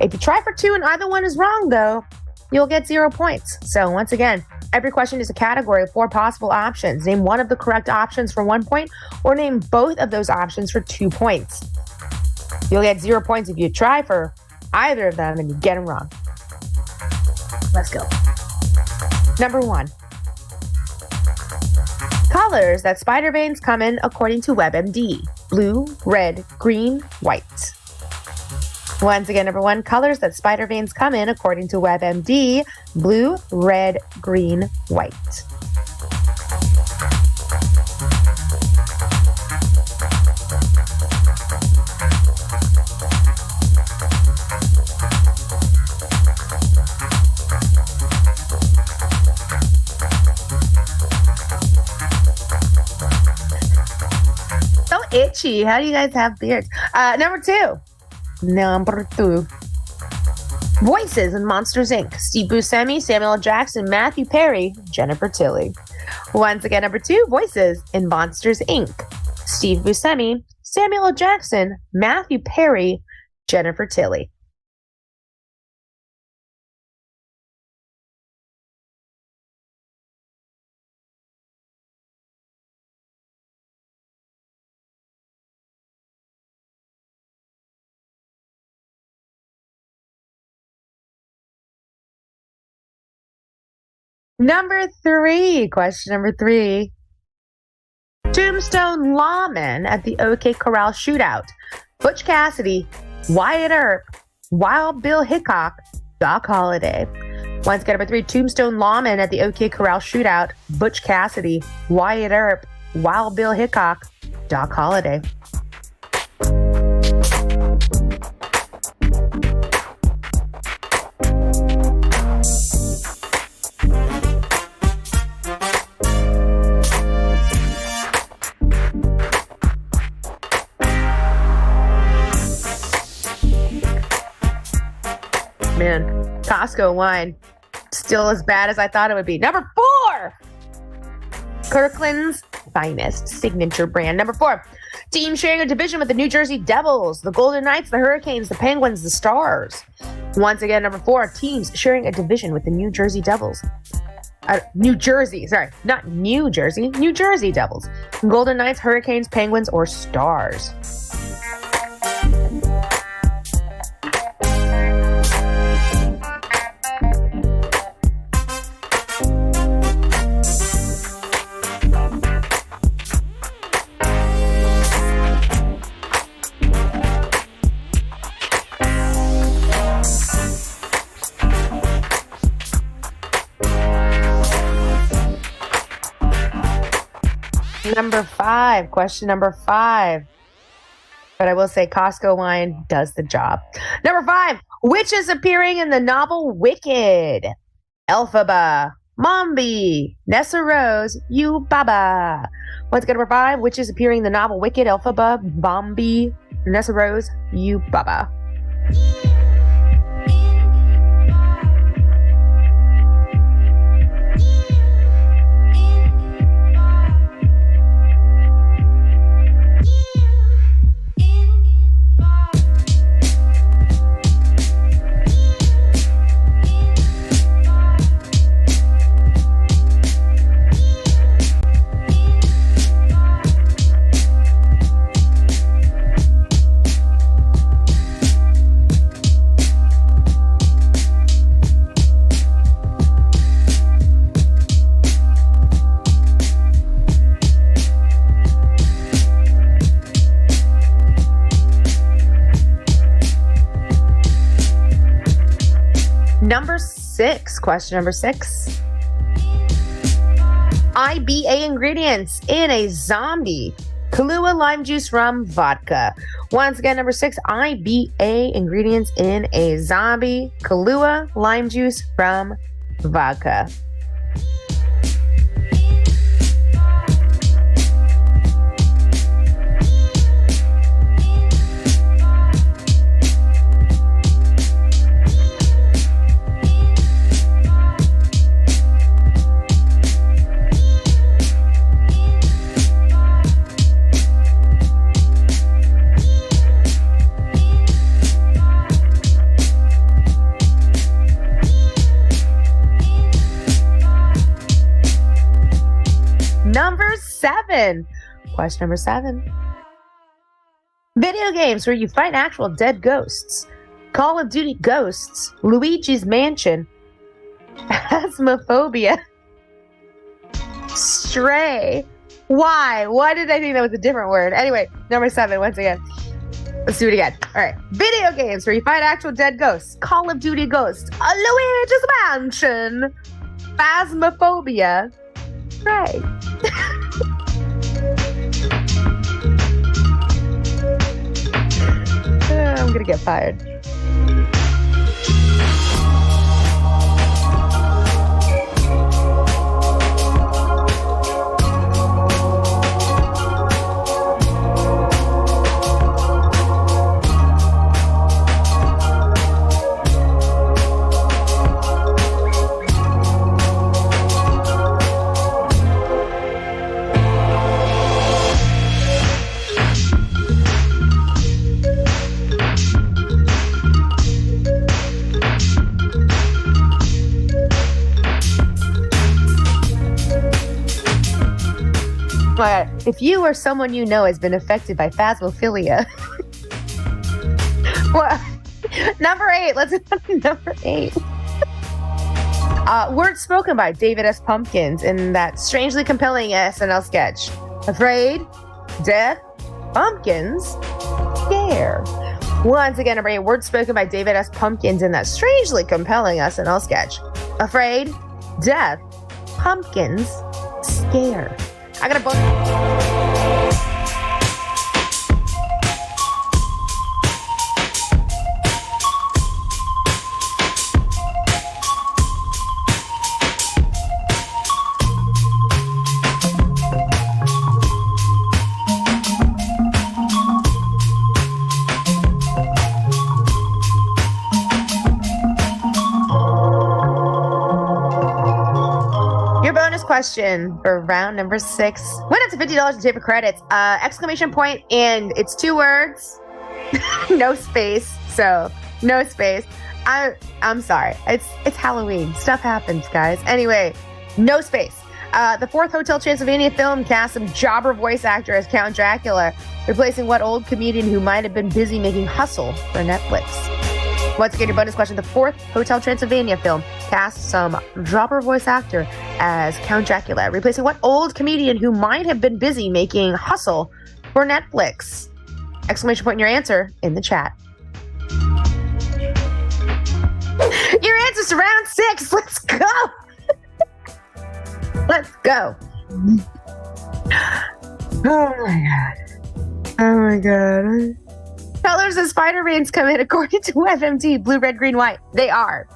If you try for 2 and either one is wrong, though, you'll get 0 points. So once again, every question is a category of 4 possible options. Name one of the correct options for 1 point or name both of those options for 2 points. You'll get 0 points if you try for either of them and you get them wrong. Let's go. Number 1. Colors that spider veins come in according to WebMD. blue, red, green, white. Once again, number 1, colors that spider veins come in according to WebMD, blue, red, green, white. So itchy. How do you guys have beards? Number 2. Voices in Monsters, Inc. Steve Buscemi, Samuel L. Jackson, Matthew Perry, Jennifer Tilly. Once again, number 2. Voices in Monsters, Inc. Steve Buscemi, Samuel L. Jackson, Matthew Perry, Jennifer Tilly. Number 3. Question number 3. Tombstone lawmen at the OK Corral shootout. Butch Cassidy, Wyatt Earp, Wild Bill Hickok, Doc Holliday. Once again, number 3. Tombstone lawmen at the OK Corral shootout. Butch Cassidy, Wyatt Earp, Wild Bill Hickok, Doc Holliday. Man, Costco wine, still as bad as I thought it would be. Number 4, Kirkland's finest signature brand. Number 4, team sharing a division with the New Jersey Devils, the Golden Knights, the Hurricanes, the Penguins, the Stars. Once again, number 4, teams sharing a division with the New Jersey Devils. New Jersey Devils, Golden Knights, Hurricanes, Penguins, or Stars. Number 5, question number 5. But I will say Costco wine does the job. Number 5, which is appearing in the novel Wicked? Elphaba, Mombi, Nessa Rose, You Baba. Once again, number 5, which is appearing in the novel Wicked? Elphaba, Mombi, Nessa Rose, You Baba. Number 6, question number 6. IBA ingredients in a zombie. Kahlua, lime juice, rum, vodka. Once again, number 6, IBA ingredients in a zombie. Kahlua, lime juice, rum, vodka. Number 7. Question number 7. Video games where you fight actual dead ghosts. Call of Duty Ghosts, Luigi's Mansion, Phasmophobia, Stray, Why? Why did I think that was a different word? Anyway, number 7, once again. Let's do it again. All right. Video games where you find actual dead ghosts. Call of Duty Ghost. A Luigi's Mansion. Phasmophobia. Right. I'm going to get fired. If you or someone you know has been affected by phasmophilia. Well, number 8. Let's number 8. Words spoken by David S. Pumpkins in that strangely compelling SNL sketch. Afraid, death, pumpkins, scare. Once again, number 8. Words spoken by David S. Pumpkins in that strangely compelling SNL sketch. Afraid, death, pumpkins, scare. I got a bonus. Question for round number 6. Win up to $50 in paper credits. Exclamation point, and it's 2 words. No space. So no space. I'm sorry. It's Halloween. Stuff happens, guys. Anyway, no space. The 4th Hotel Transylvania film cast some jobber voice actor as Count Dracula, replacing what old comedian who might have been busy making Hustle for Netflix. Once again, your bonus question. The 4th Hotel Transylvania film cast some jobber voice actor as Count Dracula, replacing what old comedian who might have been busy making Hustle for Netflix? Exclamation point in your answer in the chat. Your answer's to round 6. Let's go. Let's go. Oh my god. Oh my god. Colors of Spider-Man's come in according to WebMD. Blue, red, green, white. They are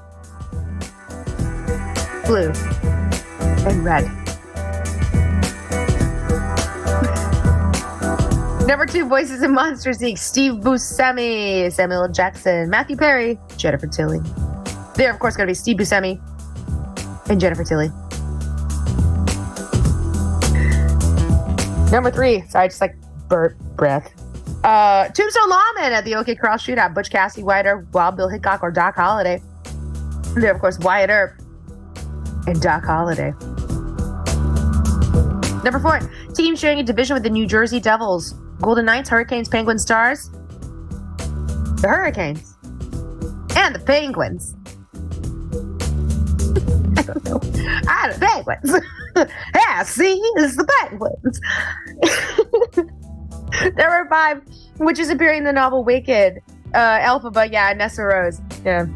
blue and red. Number 2, voices in Monsters Inc. Steve Buscemi, Samuel L. Jackson, Matthew Perry, Jennifer Tilly. They're, of course, going to be Steve Buscemi and Jennifer Tilly. Number 3. Sorry, just like burp breath. Tombstone Lawman at the OK Corral Shootout. Butch Cassidy, Wyatt Earp, Wild Bill Hickok, or Doc Holliday. They're, of course, Wyatt Earp and Doc Holliday. Number 4. Team sharing a division with the New Jersey Devils. Golden Knights, Hurricanes, Penguins, Stars. The Hurricanes. And the Penguins. I don't know. The Penguins. Yeah, see? It's the Penguins. Number 5, which is appearing in the novel Wicked. Elphaba, yeah, Nessa Rose. Yeah.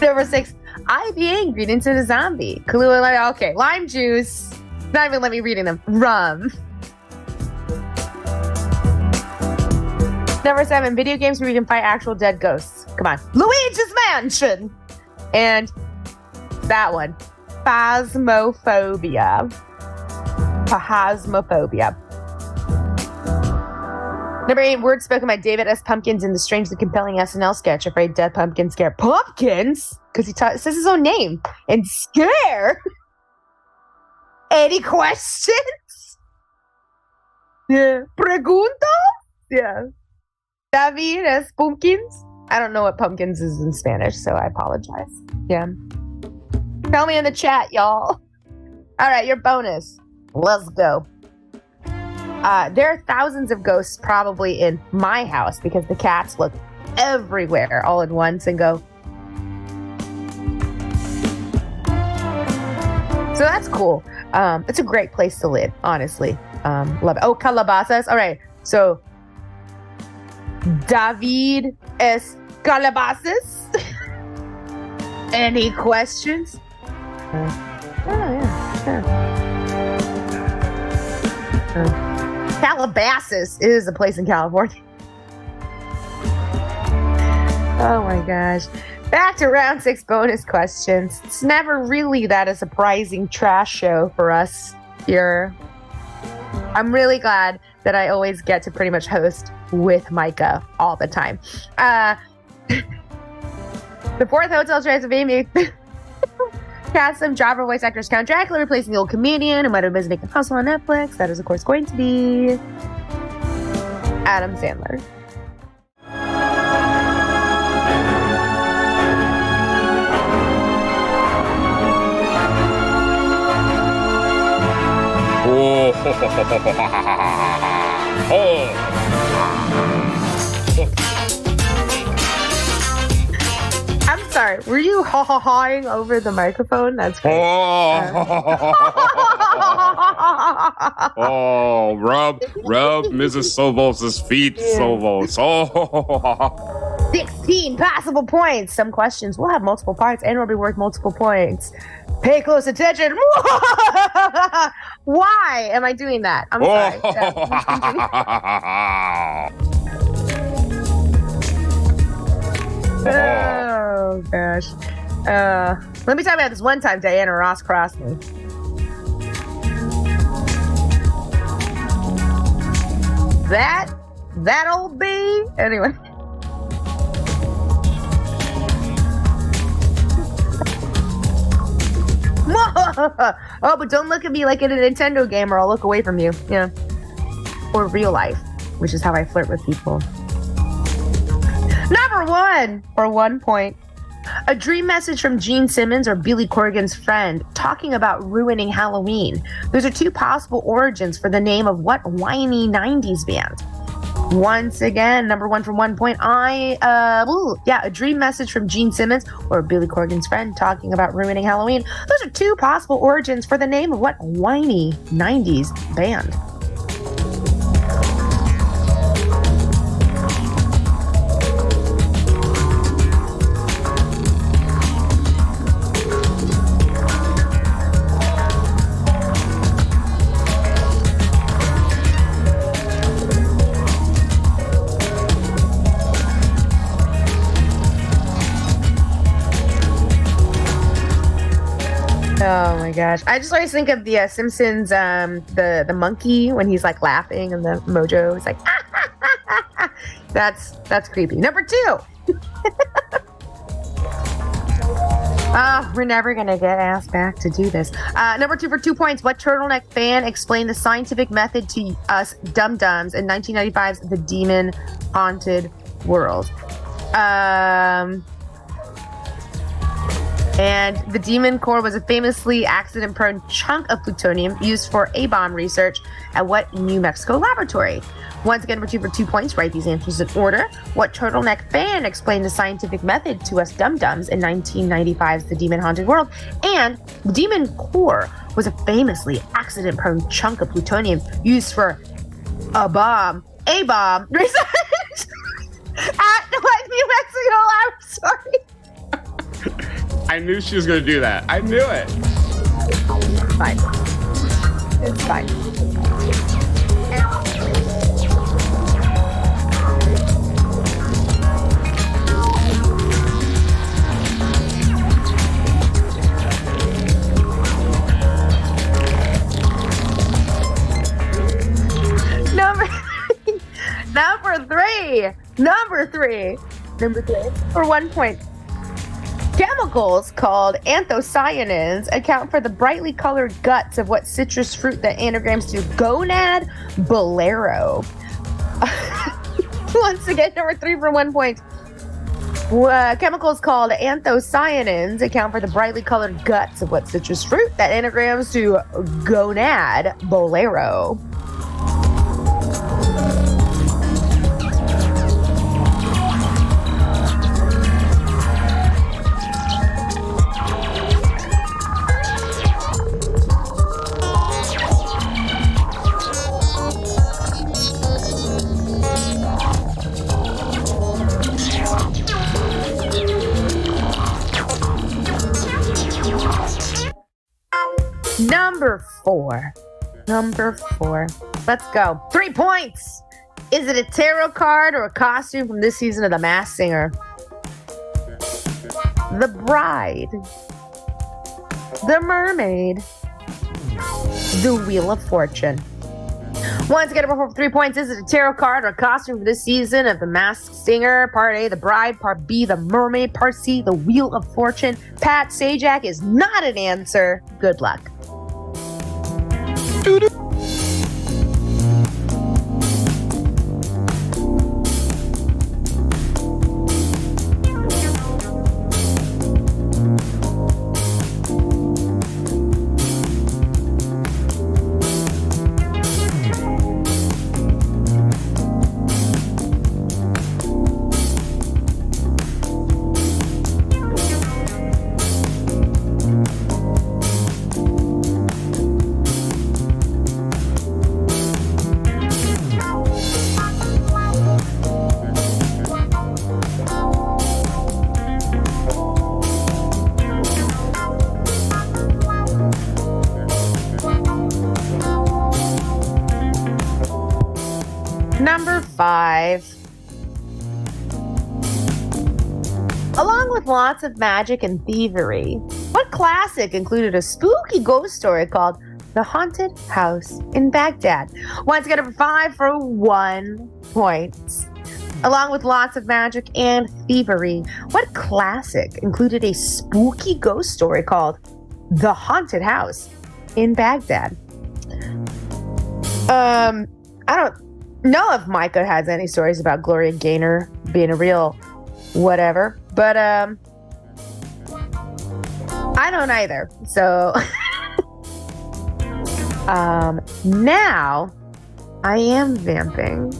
Number 6, IPA ingredients in a zombie. Kahlua, okay, lime juice. Not even let me reading them. Rum. Number 7, video games where you can fight actual dead ghosts. Come on. Luigi's Mansion. And that one. Phasmophobia. Phasmophobia. Number 8, words spoken by David S. Pumpkins in the strangely compelling SNL sketch, Afraid, Death, Pumpkin, Scare. Pumpkins? Because he says his own name. And Scare? Any questions? Yeah. Preguntas? Yeah. David S. Pumpkins? I don't know what pumpkins is in Spanish, so I apologize. Yeah. Tell me in the chat, y'all. All right, your bonus. Let's go. There are thousands of ghosts probably in my house because the cats look everywhere all at once and go. So that's cool. It's a great place to live, honestly. Love it. Oh, Calabasas. All right. So David es Calabasas. Any questions? Calabasas is a place in California. Oh my gosh. Back to round 6 bonus questions. It's never really that a surprising trash show for us here. I'm really glad that I always get to pretty much host with Micah all the time. The fourth hotel choice of Amy cast some jobber voice actors Count Dracula replacing the old comedian who might have been making hustle on Netflix. That is, of course, going to be Adam Sandler. I'm sorry, were you ha-ha-hawing over the microphone? That's great. Oh, rub Mrs. Sovos' feet, Sovos. 16 possible points. Some questions will have multiple parts and will be worth multiple points. Pay close attention. Why am I doing that? I'm sorry. Oh, gosh. Let me tell you about this one time Diana Ross crossed me. That old bee? Anyway. Oh, but don't look at me like in a Nintendo game or I'll look away from you. Yeah. Or real life, which is how I flirt with people. Number 1, for 1 point. A dream message from Gene Simmons or Billy Corgan's friend talking about ruining Halloween. Those are 2 possible origins for the name of what whiny 90s band? Once again, number 1 for 1 point. A dream message from Gene Simmons or Billy Corgan's friend talking about ruining Halloween. Those are 2 possible origins for the name of what whiny 90s band? Oh my gosh. I just always think of the Simpsons, the monkey when he's like laughing and the mojo is like, That's creepy. Number 2. We're never going to get asked back to do this. Number 2 for 2 points. What turtleneck fan explained the scientific method to us dum-dums in 1995's The Demon Haunted World? And the Demon Core was a famously accident-prone chunk of plutonium used for A-bomb research at what New Mexico laboratory? Once again, number 2 for 2 points. Write these answers in order. What turtleneck fan explained the scientific method to us dum-dums in 1995's The Demon Haunted World? And the Demon Core was a famously accident-prone chunk of plutonium used for A-bomb research at what New Mexico laboratory? I knew she was going to do that. I knew it. Fine. It's fine. Number three. For 1 point. Chemicals called anthocyanins account for the brightly colored guts of what citrus fruit that anagrams to gonad bolero. Once again, number 3 for 1 point. Chemicals called anthocyanins account for the brightly colored guts of what citrus fruit that anagrams to gonad bolero. 4. Let's go. 3 points. Is it a tarot card or a costume from this season of The Masked Singer? The Bride, The Mermaid, The Wheel of Fortune. Once again, for 3 points, is it a tarot card or a costume for this season of The Masked Singer? Part A, The Bride. Part B, The Mermaid. Part C, The Wheel of Fortune. Pat Sajak is not an answer. Good luck. Number 5. Along with lots of magic and thievery, what classic included a spooky ghost story called The Haunted House in Baghdad? Once again, number 5 for 1 point. Along with lots of magic and thievery, what classic included a spooky ghost story called The Haunted House in Baghdad? I don't know if Micah has any stories about Gloria Gaynor being a real whatever, but I don't either. So now I am vamping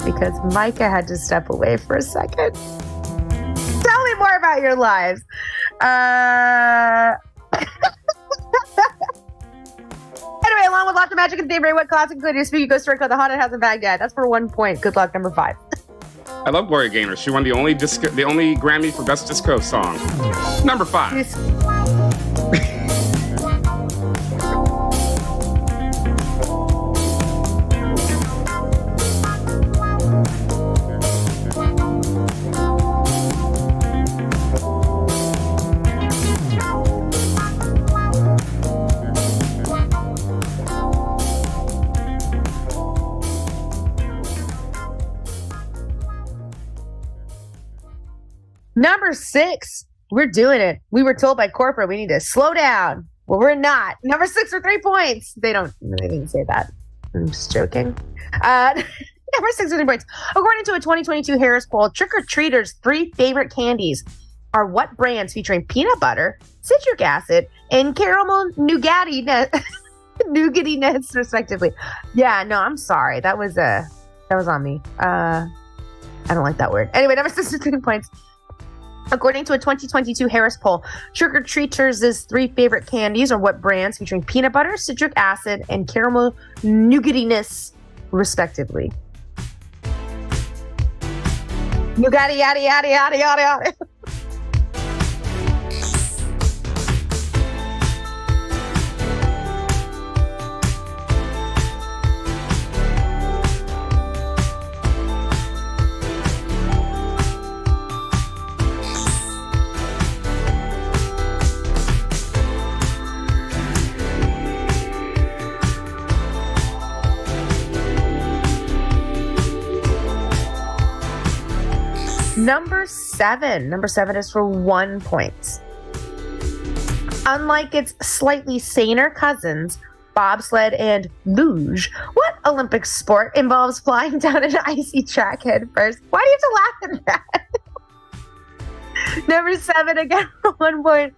because Micah had to step away for a second. Tell me more about your lives. Anyway, along with lots of magic and thievery, what classic included a spooky ghost story called The Haunted House in Baghdad? That's for 1 point. Good luck, number 5. I love Gloria Gaynor. She won the only Grammy for Best Disco Song. Number 5. Number 6. We're doing it. We were told by corporate we need to slow down. Well, we're not. Number 6 for 3 points. They didn't say that. I'm just joking. Number 6 for 3 points. According to a 2022 Harris poll, trick-or-treaters' 3 favorite candies are what brands featuring peanut butter, citric acid, and caramel nougatiness, respectively. Yeah, no, I'm sorry. That was on me. I don't like that word. Anyway, number 6 for 3 points. According to a 2022 Harris poll, trick-or-treaters' 3 favorite candies are what brands featuring peanut butter, citric acid, and caramel nougatiness, respectively. Nougatti, yada, yada, yada, yada, yada. Number 7. Number 7 is for 1 point. Unlike its slightly saner cousins, bobsled and luge, what Olympic sport involves flying down an icy track head first? Why do you have to laugh at that? Number 7, again for 1 point.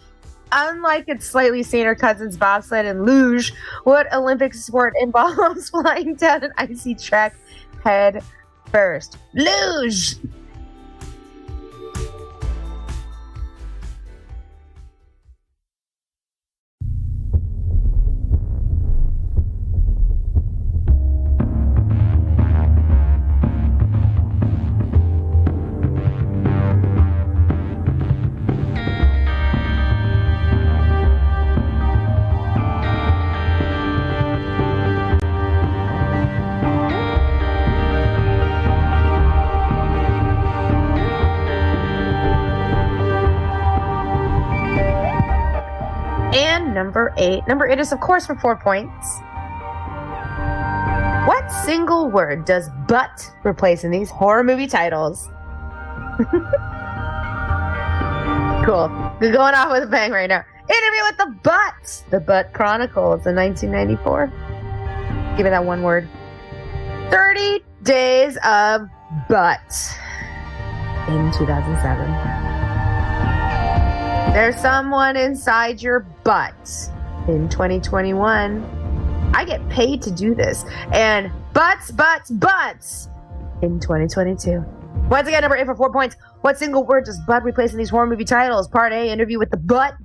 Unlike its slightly saner cousins, bobsled and luge, what Olympic sport involves flying down an icy track head first? Luge! number 8. Number 8 is, of course, for 4 points. What single word does but replace in these horror movie titles? Cool. We're going off with a bang right now. Interview with the Butt. The Butt Chronicles in 1994. Give it that one word. 30 Days of Butt in 2007. There's someone inside your butt in 2021. I get paid to do this. And butts in 2022. Once again, number 8 for 4 points. What single word does butt replace in these horror movie titles? Part A, Interview with the Butt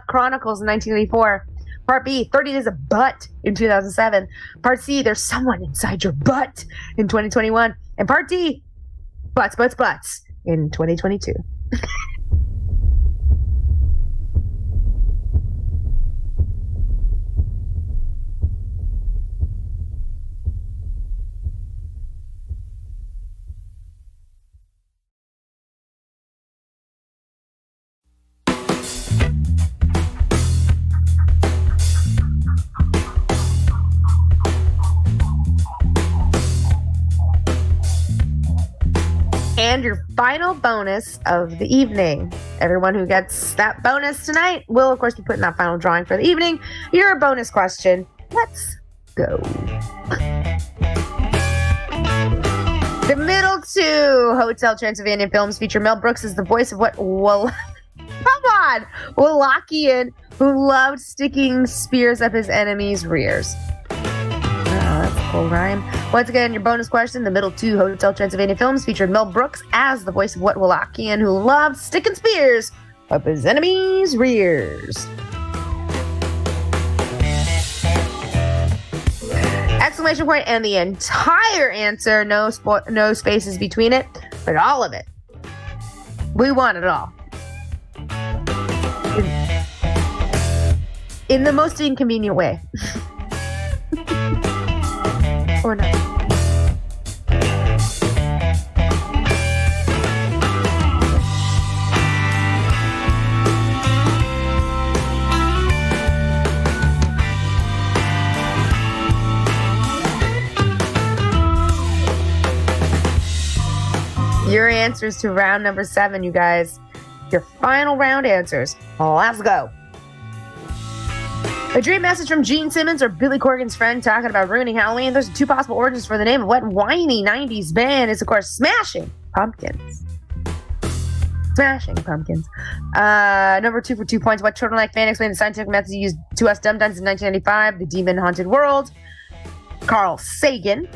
Chronicles in 1984. Part B, 30 Days of Butt in 2007. Part C, There's Someone Inside Your Butt in 2021. And Part D, Butts in 2022. And your final bonus of the evening. Everyone who gets that bonus tonight will, of course, be putting that final drawing for the evening. Your bonus question. Let's go. The middle two Hotel Transylvania films feature Mel Brooks as the voice of what Wallachian who loved sticking spears up his enemies' rears. That's a cool rhyme. Once again, your bonus question. The middle two Hotel Transylvania films featured Mel Brooks as the voice of what Wallachian who loved sticking spears up his enemies' rears. Exclamation point and the entire answer. No spaces between it, but all of it. We want it all. In the most inconvenient way. Or not. Your answers to round number 7, you guys. Your final round answers. Let's go. A dream message from Gene Simmons or Billy Corgan's friend talking about ruining Halloween. There's 2 possible origins for the name of what whiny 90s band is, of course, Smashing Pumpkins. Smashing Pumpkins. Number 2 for 2 points. What turtle-like fan explained the scientific methods used to us dum-dums in 1995? The Demon-Haunted World. Carl Sagan.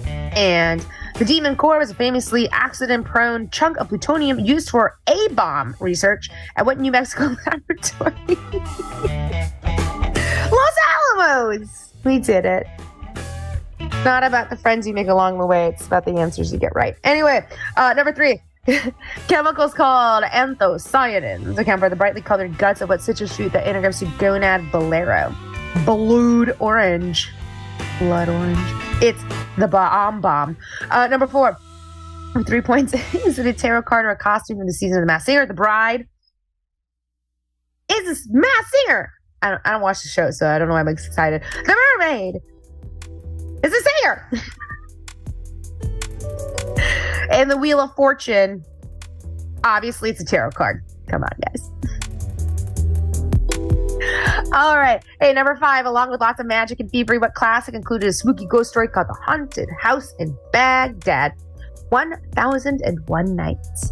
And the Demon Core was a famously accident-prone chunk of plutonium used for A-bomb research at what New Mexico laboratory? Los Alamos! We did it. It's not about the friends you make along the way. It's about the answers you get right. Anyway, number 3. Chemicals called anthocyanins account for the brightly colored guts of what citrus fruit that anagrams to gonad bolero. Blood orange. Blood orange. It's the bomb. Number 4. 3 points. Is it a tarot card or a costume from the season of The Masked Singer? The Bride. Is this Masked Singer? I don't watch the show, so I don't know why I'm excited. The Mermaid is a singer. And the Wheel of Fortune. Obviously, it's a tarot card. Come on, guys. All right. Hey, number 5, along with lots of magic and thievery, what classic included a spooky ghost story called The Haunted House in Baghdad? 1001 Nights.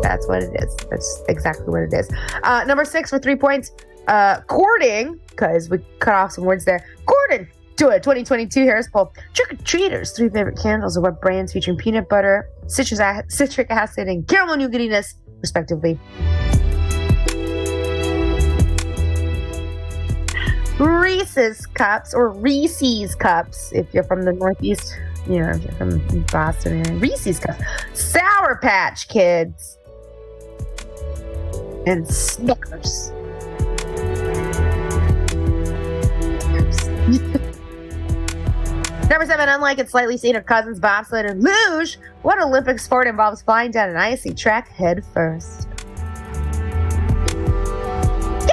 That's what it is. That's exactly what it is. Number 6 for 3 points. Courting, because we cut off some words there. Courting to a 2022 Harris poll. Trick-or-treaters' 3 favorite candles are what brands featuring peanut butter, citric acid, and caramel nougatiness, respectively. Reese's Cups, or Reese's Cups, if you're from the Northeast, if you're from Boston area. Reese's Cups. Sour Patch Kids. And Snickers. Number 7, unlike its slightly saner cousins, bobsled and luge, what Olympic sport involves flying down an icy track head first?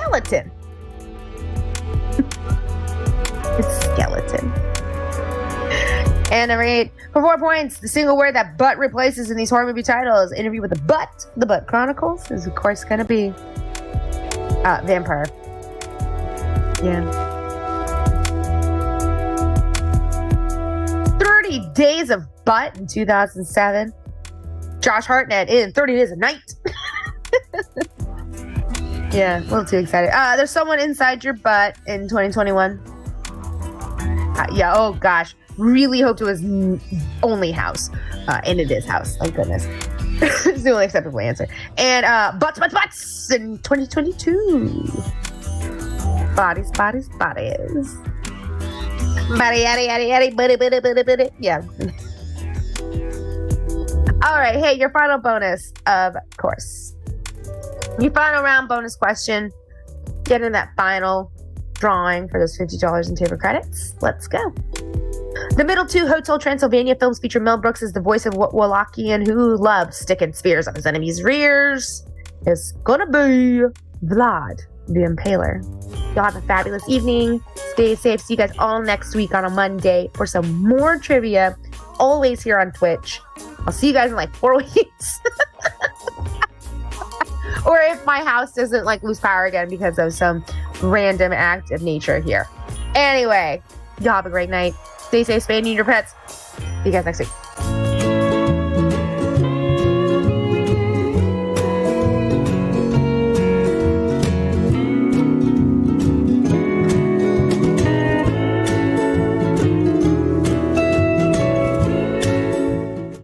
skeleton. It's skeleton. And number 8, for 4 points, the single word that butt replaces in these horror movie titles. Interview with the Butt Chronicles is of course going to be vampire. Yeah. 30 Days of Butt in 2007. Josh Hartnett in 30 Days of Night. Yeah, a little too excited. There's someone inside your butt in 2021. Yeah, oh gosh. Really hoped it was only House. And it is House. Thank goodness. It's the only acceptable answer. And Butts in 2022. Bodies. Body, yaddy, buddy. Yeah. All right. Hey, your final bonus, of course. Your final round bonus question. Get in that final drawing for those $50 in table credits. Let's go. The middle 2 Hotel Transylvania films feature Mel Brooks as the voice of Wallachian who loves sticking spears up his enemies' rears. It's gonna be Vlad the Impaler. Y'all have a fabulous evening. Stay safe. See you guys all next week on a Monday for some more trivia. Always here on Twitch. I'll see you guys in like 4 weeks. Or if my house doesn't like lose power again because of some random act of nature here. Anyway, y'all have a great night. Stay safe, spay, and your pets. See you guys next week.